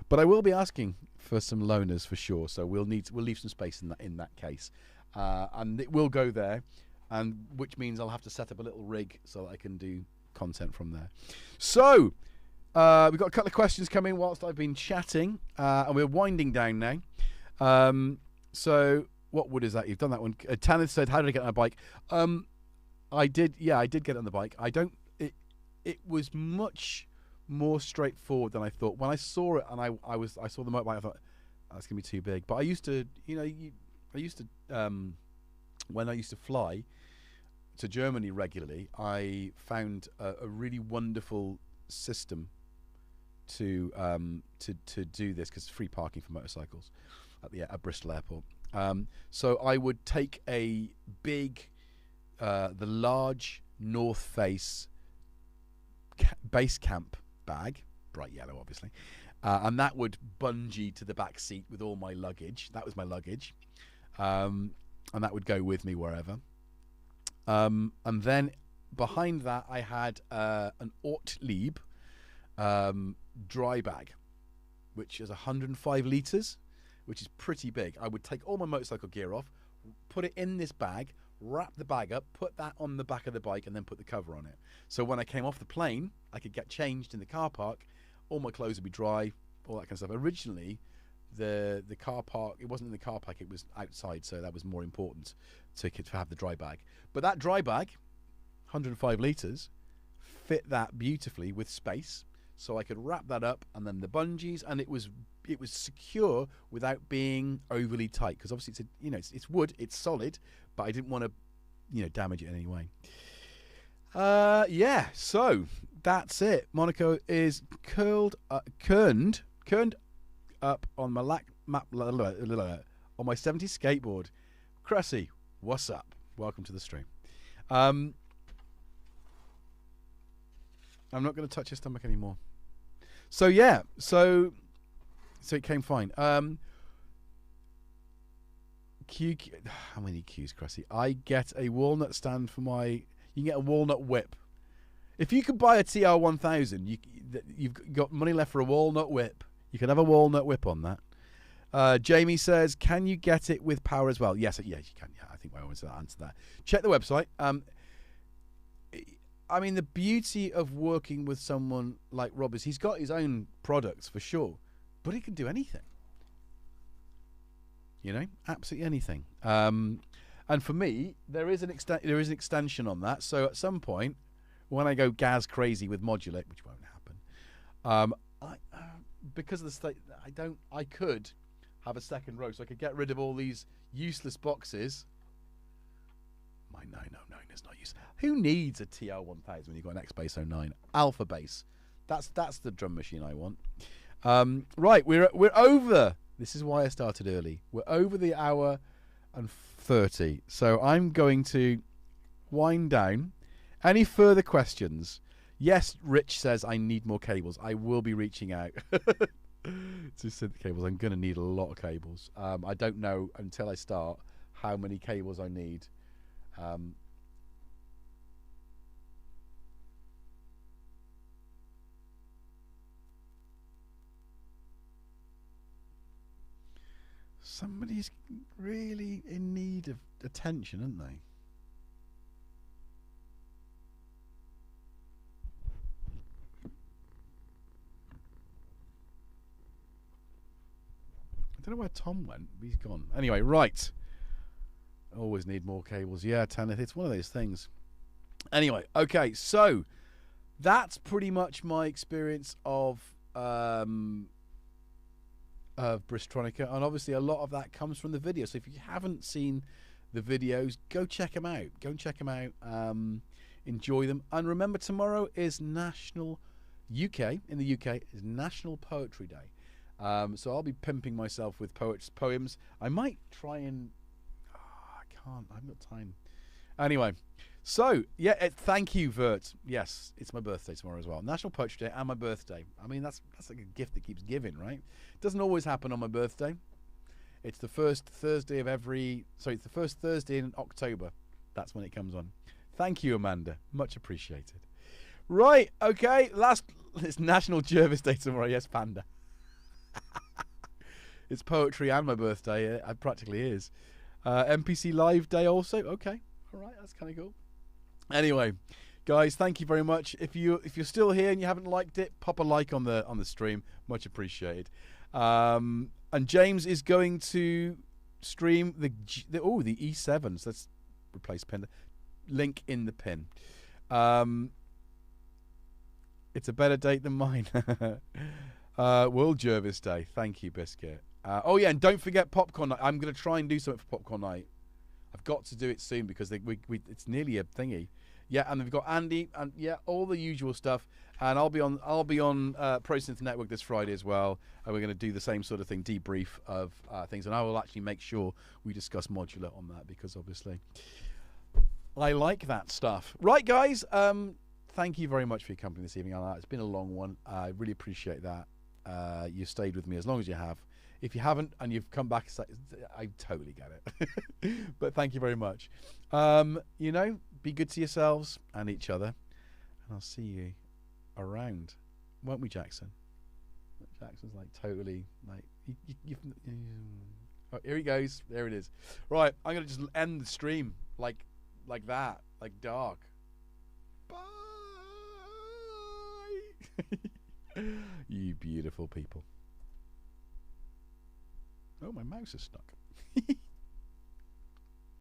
but I will be asking for some loaners for sure. So we'll leave some space in that case, and it will go there, and which means I'll have to set up a little rig so that I can do content from there. So we've got a couple of questions coming whilst I've been chatting, and we're winding down now. So what wood is that? You've done that one. Tanith said, how did I get on a bike? I did. Yeah, I did get on the bike. I don't. It was much more straightforward than I thought. When I saw it and I saw the motorbike, I thought, oh, that's gonna be too big. But I used to, when I used to fly to Germany regularly, I found a really wonderful system to do this, because it's free parking for motorcycles at Bristol Airport. So I would take a big, the large North Face base camp bag, bright yellow obviously, and that would bungee to the back seat with all my luggage. That was my luggage, and that would go with me wherever. And then behind that I had an Ortlieb dry bag, which is 105 litres, which is pretty big. I would take all my motorcycle gear off, put it in this bag, wrap the bag up, put that on the back of the bike, and then put the cover on it. So when I came off the plane, I could get changed in the car park, all my clothes would be dry, all that kind of stuff. Originally, the car park, it wasn't in the car park, it was outside, so that was more important to have the dry bag. But that dry bag, 105 litres, fit that beautifully with space, so I could wrap that up, and then the bungees, and it was secure without being overly tight, because obviously it's wood, it's solid, but I didn't want to damage it in any way. Yeah, so that's it. Monaco is kerned up on my on my 70 skateboard. Cressy, what's up? Welcome to the stream. I'm not going to touch your stomach anymore. So yeah, so it came fine. How many Qs, Cressy? I get a walnut stand for my. You can get a walnut whip. If you could buy a TR1000, you've got money left for a walnut whip. You can have a walnut whip on that. Jamie says, can you get it with power as well? Yes, you can. Yeah, I think I always answer that. Check the website. I mean, the beauty of working with someone like Rob is he's got his own products for sure, but he can do anything. Absolutely anything. And for me, there is an extension on that. So at some point, when I go gas crazy with Modulate, which won't happen, because of the state, I could have a second row, so I could get rid of all these useless boxes. My 909 is not used. Who needs a TR1000 when you've got an X-Bass 09 Alpha Bass? That's the drum machine I want. Right, we're over. This is why I started early. We're over the hour and 30. So I'm going to wind down. Any further questions? Yes, Rich says I need more cables. I will be reaching out to synth cables. I'm going to need a lot of cables. I don't know until I start how many cables I need. Somebody's really in need of attention, aren't they? I don't know where Tom went. He's gone. Anyway, right. Always need more cables. Yeah, Tanith, it's one of those things. Anyway, okay, so that's pretty much my experience of Bristronica, and obviously a lot of that comes from the video. So if you haven't seen the videos, go check them out. Go and check them out. Enjoy them. And remember, tomorrow is National in the UK is National Poetry Day. So I'll be pimping myself with poems. I might try and I can't. I haven't got time. Anyway, so yeah, thank you, Vert. Yes, it's my birthday tomorrow as well. National Poetry Day and my birthday. I mean, that's like a gift that keeps giving, right? It doesn't always happen on my birthday. It's the first Thursday of it's the first Thursday in October. That's when it comes on. Thank you, Amanda. Much appreciated. Right, okay. It's National Jervis Day tomorrow. Yes, Panda. It's poetry and my birthday. It practically is. NPC Live Day also. Okay. All right. That's kind of cool. Anyway, guys, thank you very much. If you're still here and you haven't liked it, pop a like on the stream. Much appreciated. And James is going to stream the E7s. Let's replace pin. Link in the pin. It's a better date than mine. World Jervis Day. Thank you, Biscuit. Oh yeah, and don't forget popcorn night. I'm going to try and do something for popcorn night. I've got to do it soon because it's nearly a thingy. Yeah, and we've got Andy and yeah, all the usual stuff. And I'll be on Pro Synth Network this Friday as well. And we're going to do the same sort of thing, debrief of things. And I will actually make sure we discuss modular on that because obviously I like that stuff. Right, guys. Thank you very much for your company this evening. It's been a long one. I really appreciate that. You stayed with me as long as you have. If you haven't and you've come back, I totally get it. But thank you very much. You know, be good to yourselves and each other. And I'll see you around. Won't we, Jackson? Jackson's like totally like... Oh, here he goes. There it is. Right, I'm going to just end the stream like that. Like dark. Bye! You beautiful people. Oh, my mouse is stuck.